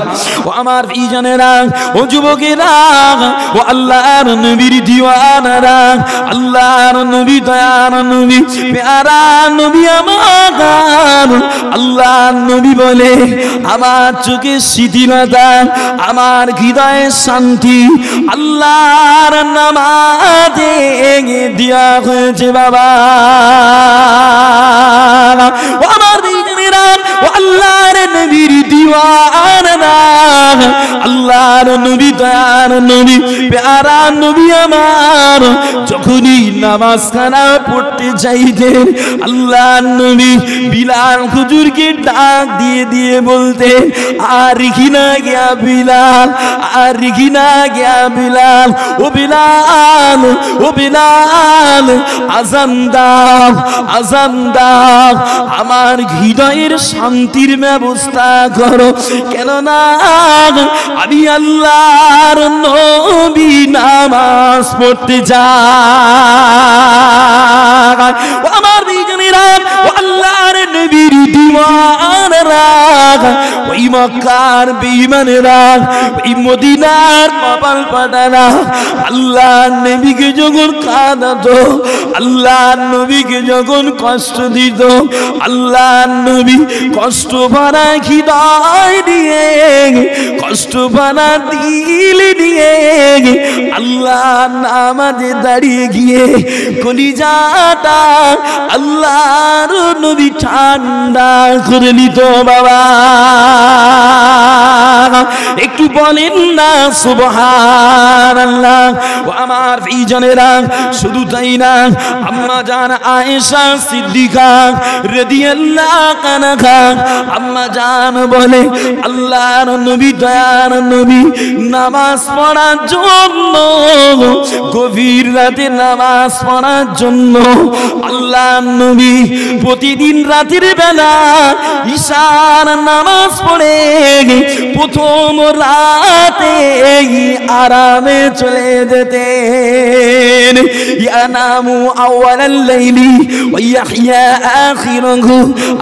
ও আমার ভাইজানেরা, ও যুবকেরা, ও আল্লাহর নবীর দিওয়ানারা, আল্লাহর নবী দয়ার নবী প্যারা নবী আমার, আল্লাহর নবী বলে আমার চোখের শিথিলতা, আমার হৃদয়ের শান্তি আল্লাহর নামাজে দেওয়া হয়েছে বাবা। ও আমার ভাইজানেরা, ও আল্লাহর নবীর দিওয়ানা, আল্লাহর নবী দয়ার নবী প্যারা নবী আমার, যখনই নামাজ খানা পড়তে চাইতেন আল্লাহর নবী বিলাল হুজুরকে ডাক দিয়ে দিয়ে বলতেন, আর ঘিনা গিয়া বিলাল, আর ঘিনা গিয়া বিলাল, ও বিলাল, ও বিলাল, আজান দাও, আজান দাও, আমার হৃদয়ের শান্তির ব্যবস্থা করো, কেননা আমি আল্লাহর নবী নামাজ পড়তে যাই। আমার বিজনেরা, আল্লাহর নবীর দিওয়ানারা, ওই মক্কার বেঈমানেরা, ওই মদিনার কপাল পাটারা আল্লাহর নবীকে যখন কাঁদাতো, আল্লাহর নবীকে যখন কষ্ট দিত, আল্লাহর নবী কষ্ট ভরা হৃদয় দিয়ে, কষ্ট ভরা দিল দিয়ে আল্লাহ নামাজে দাঁড়িয়ে গিয়ে কলিজাটা আল্লাহর নবী ঠান্ডা করে নিত বাবা। একটু বলেন না সুবহানাল্লাহ। ও আমার ভাইজানেরা, শুধু তাই না, আম্মা জান আয়েশা সিদ্দিকা রাদিয়াল্লাহু আনহা, আম্মা জান বলে আল্লাহর নবী দয়ার নবী নামাজ পড়ার জন্য, গভীর রাতে নামাজ পড়ার জন্য আল্লাহর নবী প্রতিদিন রাতের বেলা ঈশার নামাজ পড়ে প্রথম রাতে আরামে চলে যেতেন। ইয়ানামু আওয়ালাল লাইলি ওয়া ইয়াহইয়া আখিরাহু।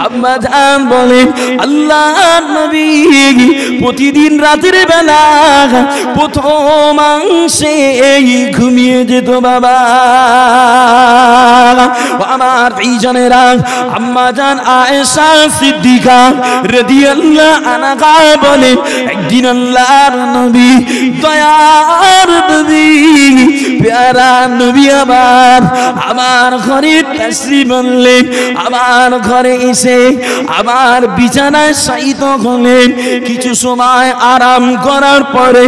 আম্মা জান বলেন আল্লাহর নবী প্রতিদিন রাতের বেলা প্রথম অংশে ঘুমিয়ে যেত বাবা। আমার ভাইজানেরা, আম্মা জান আয়েশা সিদ্দিকা রাদিয়াল্লাহু আনহা বলেন একদিন আল্লাহর নবী দয়ার নবী প্যারা নবী আমার ঘরে তাশরীফ আনলেন, আমার ঘরে এসে আমার বিছানায় শায়িত হলেন। কিছু সময় আরাম করার পরে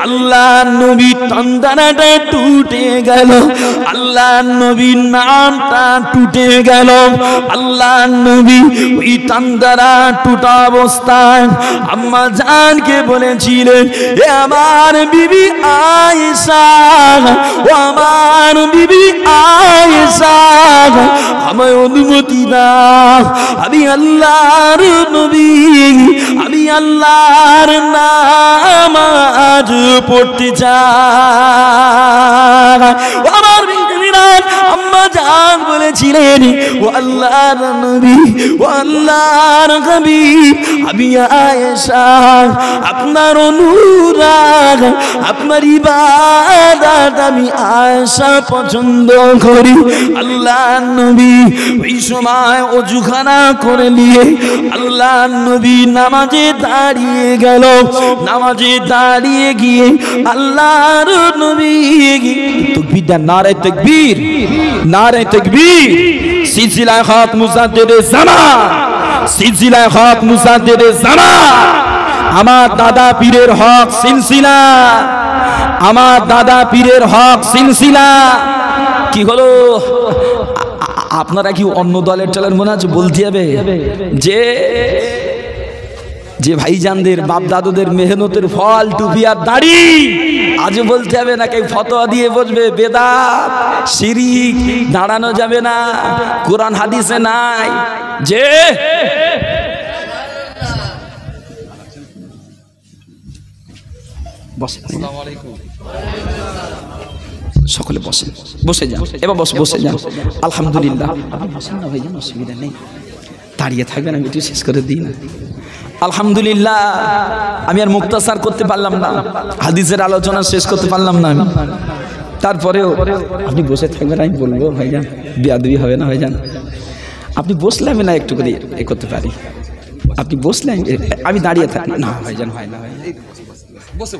আল্লাহর নবী তন্দানাটা টুটে গেল, আল্লাহর নবীর নামটা টুটে গেল। আল্লাহর নবী ওই তন্দারা টুটা অবস্থায় আম্মা জানকে বলেছিলেন, এ আমার বিবি আয়েশা, ও আমার বিবি আয়েশা, আমায় অনুমতি দাও, আমি আল্লাহর নবী, আমি আল্লাহর নামাজ পড়তে চাই। আমার বিবিরাত আম্মা জান বলেছিলেন, ও আল্লাহর নবী, ও আল্লাহর হাবিব, আমি আয়েশা আপনার অনুরাগ, আপনার ইবাদত আমি আয়েশা পছন্দ করি। আল্লাহর নবী ওই সময় ওযুখানা করে নিয়ে আল্লাহর নবী নামাজে দাঁড়িয়ে গেল। নামাজে দাঁড়িয়ে গিয়ে আল্লাহর নবী তাকবীর, নারে তাকবীর, নারে তাকবীর, সিলসিলায়ে খাত মুজাদ্দিদে জামান, সিলসিলায়ে খাত মুজাদ্দিদে জামান, আমার দাদা পীরের হক সিলসিলা, আমার দাদা পীরের হক সিলসিলা। কি হলো, আপনারা কি অন্য দলের টলের মনে আছে? বলতে হবে যে যে ভাইজানদের বাপ দাদুদের মেহনতের ফল টুপি আর দাড়ি, আজও বলতে হবে না কেউ ফতোয়া দিয়ে বসবে বেদাত শিরিক, দাঁড়ানো যাবে না, কোরআন হাদিসে নাই। যে বসে সকলে বসেন, বসে যান এবার বসে যান। আলহামদুলিল্লাহ, আপনি বসেন না ভাইজান, অসুবিধা নেই, দাঁড়িয়ে থাকবেন, আমি একটু শেষ করে দিই না। আলহামদুলিল্লাহ, আমি আর মুক্তাসার করতে পারলাম না, হাদিসের আলোচনা শেষ করতে পারলাম না আমি, তারপরেও আপনি বসে থাকবেন, আমি বলবো ভাইজান, বেয়াদবি হবে না ভাইজান? আপনি বসলে আমি না একটু করে এ করতে পারি, আপনি বসলে আমি দাঁড়িয়ে থাকি না ভাইজান, হয় না ভাই, বসে